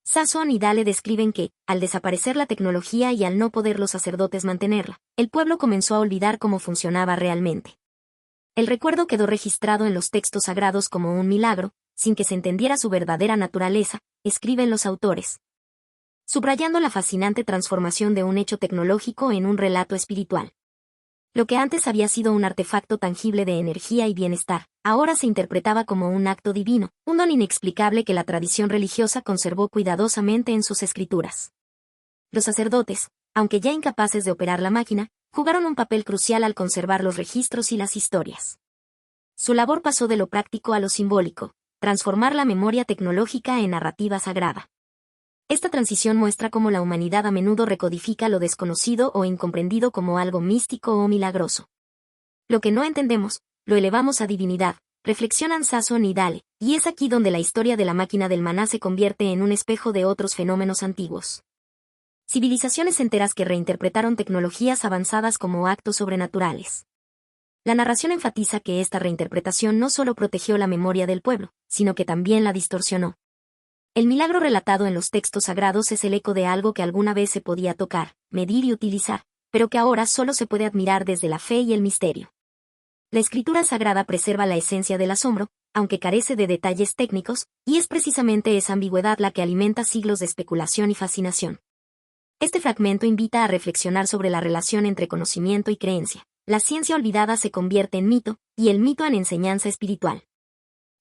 Sasson y Dale describen que, al desaparecer la tecnología y al no poder los sacerdotes mantenerla, el pueblo comenzó a olvidar cómo funcionaba realmente. El recuerdo quedó registrado en los textos sagrados como un milagro, sin que se entendiera su verdadera naturaleza, escriben los autores, subrayando la fascinante transformación de un hecho tecnológico en un relato espiritual. Lo que antes había sido un artefacto tangible de energía y bienestar, ahora se interpretaba como un acto divino, un don inexplicable que la tradición religiosa conservó cuidadosamente en sus escrituras. Los sacerdotes, aunque ya incapaces de operar la máquina, jugaron un papel crucial al conservar los registros y las historias. Su labor pasó de lo práctico a lo simbólico, transformar la memoria tecnológica en narrativa sagrada. Esta transición muestra cómo la humanidad a menudo recodifica lo desconocido o incomprendido como algo místico o milagroso. Lo que no entendemos, lo elevamos a divinidad, reflexionan Sasson y Dale, y es aquí donde la historia de la máquina del maná se convierte en un espejo de otros fenómenos antiguos. Civilizaciones enteras que reinterpretaron tecnologías avanzadas como actos sobrenaturales. La narración enfatiza que esta reinterpretación no solo protegió la memoria del pueblo, sino que también la distorsionó. El milagro relatado en los textos sagrados es el eco de algo que alguna vez se podía tocar, medir y utilizar, pero que ahora solo se puede admirar desde la fe y el misterio. La escritura sagrada preserva la esencia del asombro, aunque carece de detalles técnicos, y es precisamente esa ambigüedad la que alimenta siglos de especulación y fascinación. Este fragmento invita a reflexionar sobre la relación entre conocimiento y creencia. La ciencia olvidada se convierte en mito, y el mito en enseñanza espiritual.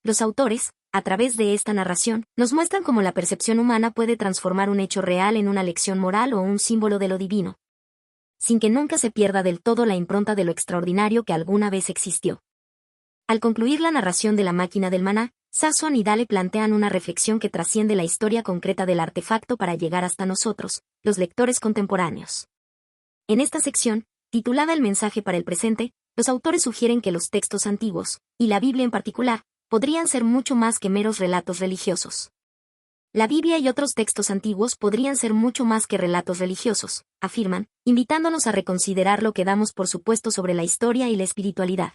Los autores, a través de esta narración, nos muestran cómo la percepción humana puede transformar un hecho real en una lección moral o un símbolo de lo divino, sin que nunca se pierda del todo la impronta de lo extraordinario que alguna vez existió. Al concluir la narración de la máquina del maná, Sasson y Dale plantean una reflexión que trasciende la historia concreta del artefacto para llegar hasta nosotros, los lectores contemporáneos. En esta sección, titulada El mensaje para el presente, los autores sugieren que los textos antiguos, y la Biblia en particular, podrían ser mucho más que meros relatos religiosos. La Biblia y otros textos antiguos podrían ser mucho más que relatos religiosos, afirman, invitándonos a reconsiderar lo que damos por supuesto sobre la historia y la espiritualidad.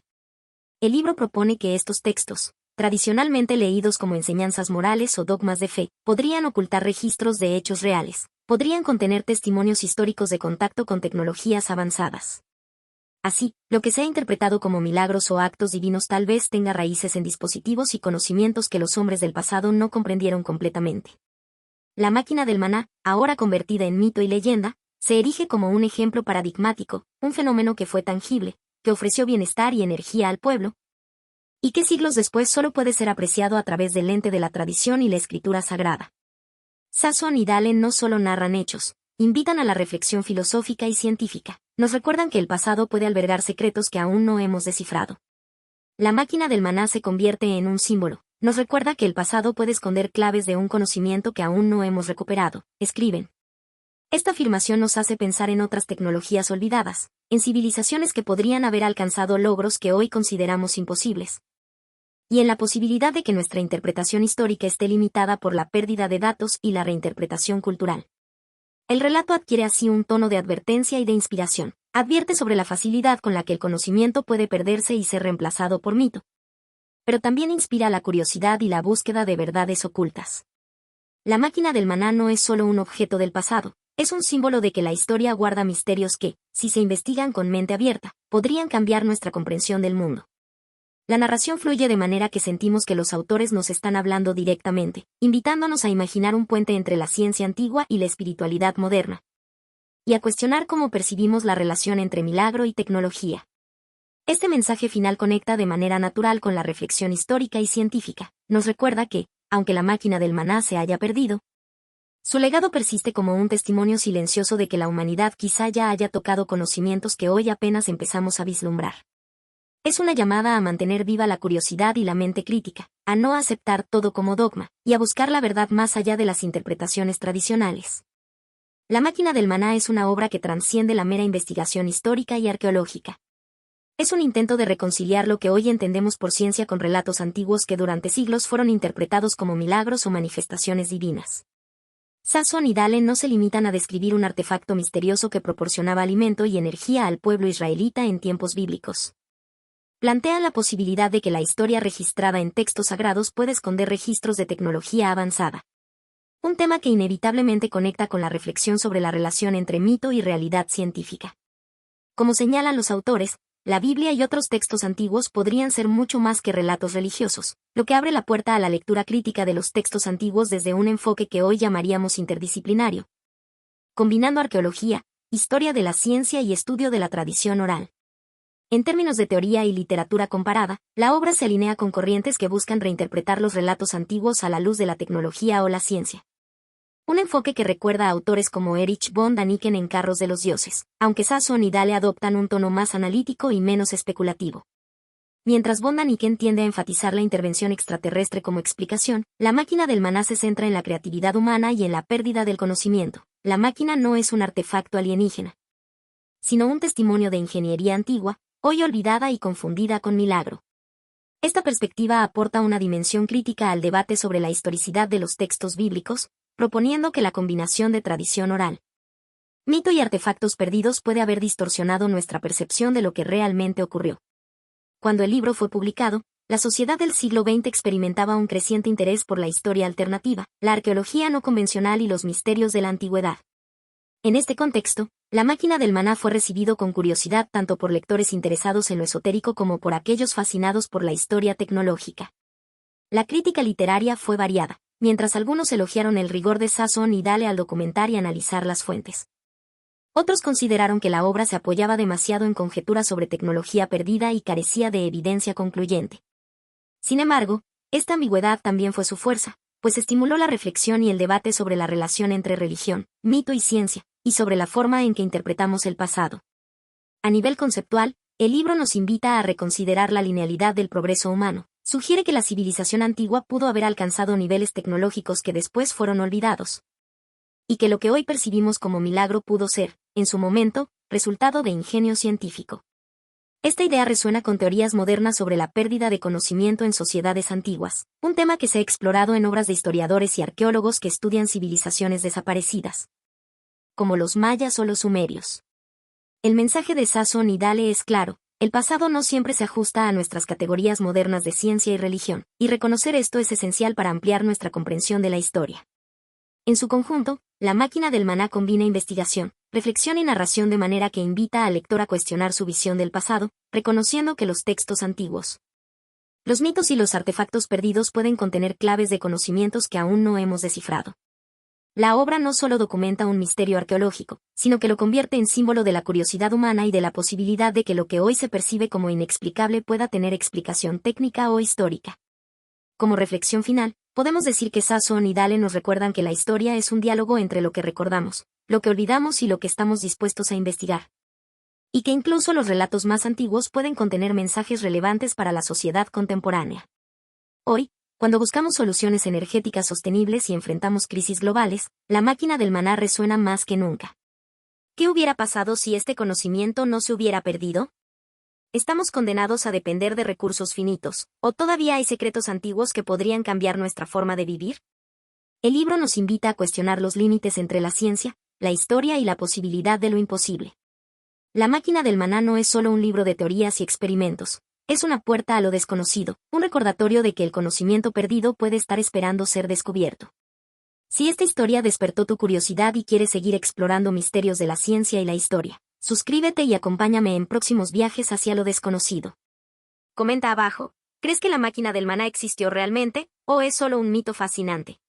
El libro propone que estos textos, tradicionalmente leídos como enseñanzas morales o dogmas de fe, podrían ocultar registros de hechos reales, podrían contener testimonios históricos de contacto con tecnologías avanzadas. Así, lo que se ha interpretado como milagros o actos divinos tal vez tenga raíces en dispositivos y conocimientos que los hombres del pasado no comprendieron completamente. La máquina del maná, ahora convertida en mito y leyenda, se erige como un ejemplo paradigmático, un fenómeno que fue tangible, que ofreció bienestar y energía al pueblo, y que siglos después solo puede ser apreciado a través del lente de la tradición y la escritura sagrada. Sasson y Dale no solo narran hechos, invitan a la reflexión filosófica y científica, nos recuerdan que el pasado puede albergar secretos que aún no hemos descifrado. La máquina del maná se convierte en un símbolo, nos recuerda que el pasado puede esconder claves de un conocimiento que aún no hemos recuperado, escriben. Esta afirmación nos hace pensar en otras tecnologías olvidadas, en civilizaciones que podrían haber alcanzado logros que hoy consideramos imposibles, y en la posibilidad de que nuestra interpretación histórica esté limitada por la pérdida de datos y la reinterpretación cultural. El relato adquiere así un tono de advertencia y de inspiración, advierte sobre la facilidad con la que el conocimiento puede perderse y ser reemplazado por mito. Pero también inspira la curiosidad y la búsqueda de verdades ocultas. La máquina del maná no es solo un objeto del pasado, es un símbolo de que la historia guarda misterios que, si se investigan con mente abierta, podrían cambiar nuestra comprensión del mundo. La narración fluye de manera que sentimos que los autores nos están hablando directamente, invitándonos a imaginar un puente entre la ciencia antigua y la espiritualidad moderna, y a cuestionar cómo percibimos la relación entre milagro y tecnología. Este mensaje final conecta de manera natural con la reflexión histórica y científica, nos recuerda que, aunque la máquina del maná se haya perdido, su legado persiste como un testimonio silencioso de que la humanidad quizá ya haya tocado conocimientos que hoy apenas empezamos a vislumbrar. Es una llamada a mantener viva la curiosidad y la mente crítica, a no aceptar todo como dogma, y a buscar la verdad más allá de las interpretaciones tradicionales. La máquina del maná es una obra que trasciende la mera investigación histórica y arqueológica. Es un intento de reconciliar lo que hoy entendemos por ciencia con relatos antiguos que durante siglos fueron interpretados como milagros o manifestaciones divinas. Sasson y Dale no se limitan a describir un artefacto misterioso que proporcionaba alimento y energía al pueblo israelita en tiempos bíblicos. Plantean la posibilidad de que la historia registrada en textos sagrados puede esconder registros de tecnología avanzada. Un tema que inevitablemente conecta con la reflexión sobre la relación entre mito y realidad científica. Como señalan los autores, la Biblia y otros textos antiguos podrían ser mucho más que relatos religiosos, lo que abre la puerta a la lectura crítica de los textos antiguos desde un enfoque que hoy llamaríamos interdisciplinario, combinando arqueología, historia de la ciencia y estudio de la tradición oral. En términos de teoría y literatura comparada, la obra se alinea con corrientes que buscan reinterpretar los relatos antiguos a la luz de la tecnología o la ciencia. Un enfoque que recuerda a autores como Erich von Däniken en Carros de los Dioses, aunque Sasson y Dale adoptan un tono más analítico y menos especulativo. Mientras von Däniken tiende a enfatizar la intervención extraterrestre como explicación, la máquina del maná se centra en la creatividad humana y en la pérdida del conocimiento. La máquina no es un artefacto alienígena, sino un testimonio de ingeniería antigua, hoy olvidada y confundida con milagro. Esta perspectiva aporta una dimensión crítica al debate sobre la historicidad de los textos bíblicos, proponiendo que la combinación de tradición oral, mito y artefactos perdidos puede haber distorsionado nuestra percepción de lo que realmente ocurrió. Cuando el libro fue publicado, la sociedad del siglo XX experimentaba un creciente interés por la historia alternativa, la arqueología no convencional y los misterios de la antigüedad. En este contexto, La máquina del maná fue recibido con curiosidad tanto por lectores interesados en lo esotérico como por aquellos fascinados por la historia tecnológica. La crítica literaria fue variada, mientras algunos elogiaron el rigor de Sasson y Dale al documentar y analizar las fuentes. Otros consideraron que la obra se apoyaba demasiado en conjeturas sobre tecnología perdida y carecía de evidencia concluyente. Sin embargo, esta ambigüedad también fue su fuerza, pues estimuló la reflexión y el debate sobre la relación entre religión, mito y ciencia, y sobre la forma en que interpretamos el pasado. A nivel conceptual, el libro nos invita a reconsiderar la linealidad del progreso humano. Sugiere que la civilización antigua pudo haber alcanzado niveles tecnológicos que después fueron olvidados. Y que lo que hoy percibimos como milagro pudo ser, en su momento, resultado de ingenio científico. Esta idea resuena con teorías modernas sobre la pérdida de conocimiento en sociedades antiguas, un tema que se ha explorado en obras de historiadores y arqueólogos que estudian civilizaciones desaparecidas, como los mayas o los sumerios. El mensaje de Sasson y Dale es claro: el pasado no siempre se ajusta a nuestras categorías modernas de ciencia y religión, y reconocer esto es esencial para ampliar nuestra comprensión de la historia. En su conjunto, La máquina del maná combina investigación, reflexión y narración de manera que invita al lector a cuestionar su visión del pasado, reconociendo que los textos antiguos, los mitos y los artefactos perdidos pueden contener claves de conocimientos que aún no hemos descifrado. La obra no solo documenta un misterio arqueológico, sino que lo convierte en símbolo de la curiosidad humana y de la posibilidad de que lo que hoy se percibe como inexplicable pueda tener explicación técnica o histórica. Como reflexión final, podemos decir que Sasson y Dale nos recuerdan que la historia es un diálogo entre lo que recordamos, lo que olvidamos y lo que estamos dispuestos a investigar. Y que incluso los relatos más antiguos pueden contener mensajes relevantes para la sociedad contemporánea. Hoy, cuando buscamos soluciones energéticas sostenibles y enfrentamos crisis globales, La máquina del maná resuena más que nunca. ¿Qué hubiera pasado si este conocimiento no se hubiera perdido? ¿Estamos condenados a depender de recursos finitos, o todavía hay secretos antiguos que podrían cambiar nuestra forma de vivir? El libro nos invita a cuestionar los límites entre la ciencia, la historia y la posibilidad de lo imposible. La máquina del maná no es solo un libro de teorías y experimentos. Es una puerta a lo desconocido, un recordatorio de que el conocimiento perdido puede estar esperando ser descubierto. Si esta historia despertó tu curiosidad y quieres seguir explorando misterios de la ciencia y la historia, suscríbete y acompáñame en próximos viajes hacia lo desconocido. Comenta abajo, ¿crees que la máquina del maná existió realmente, o es solo un mito fascinante?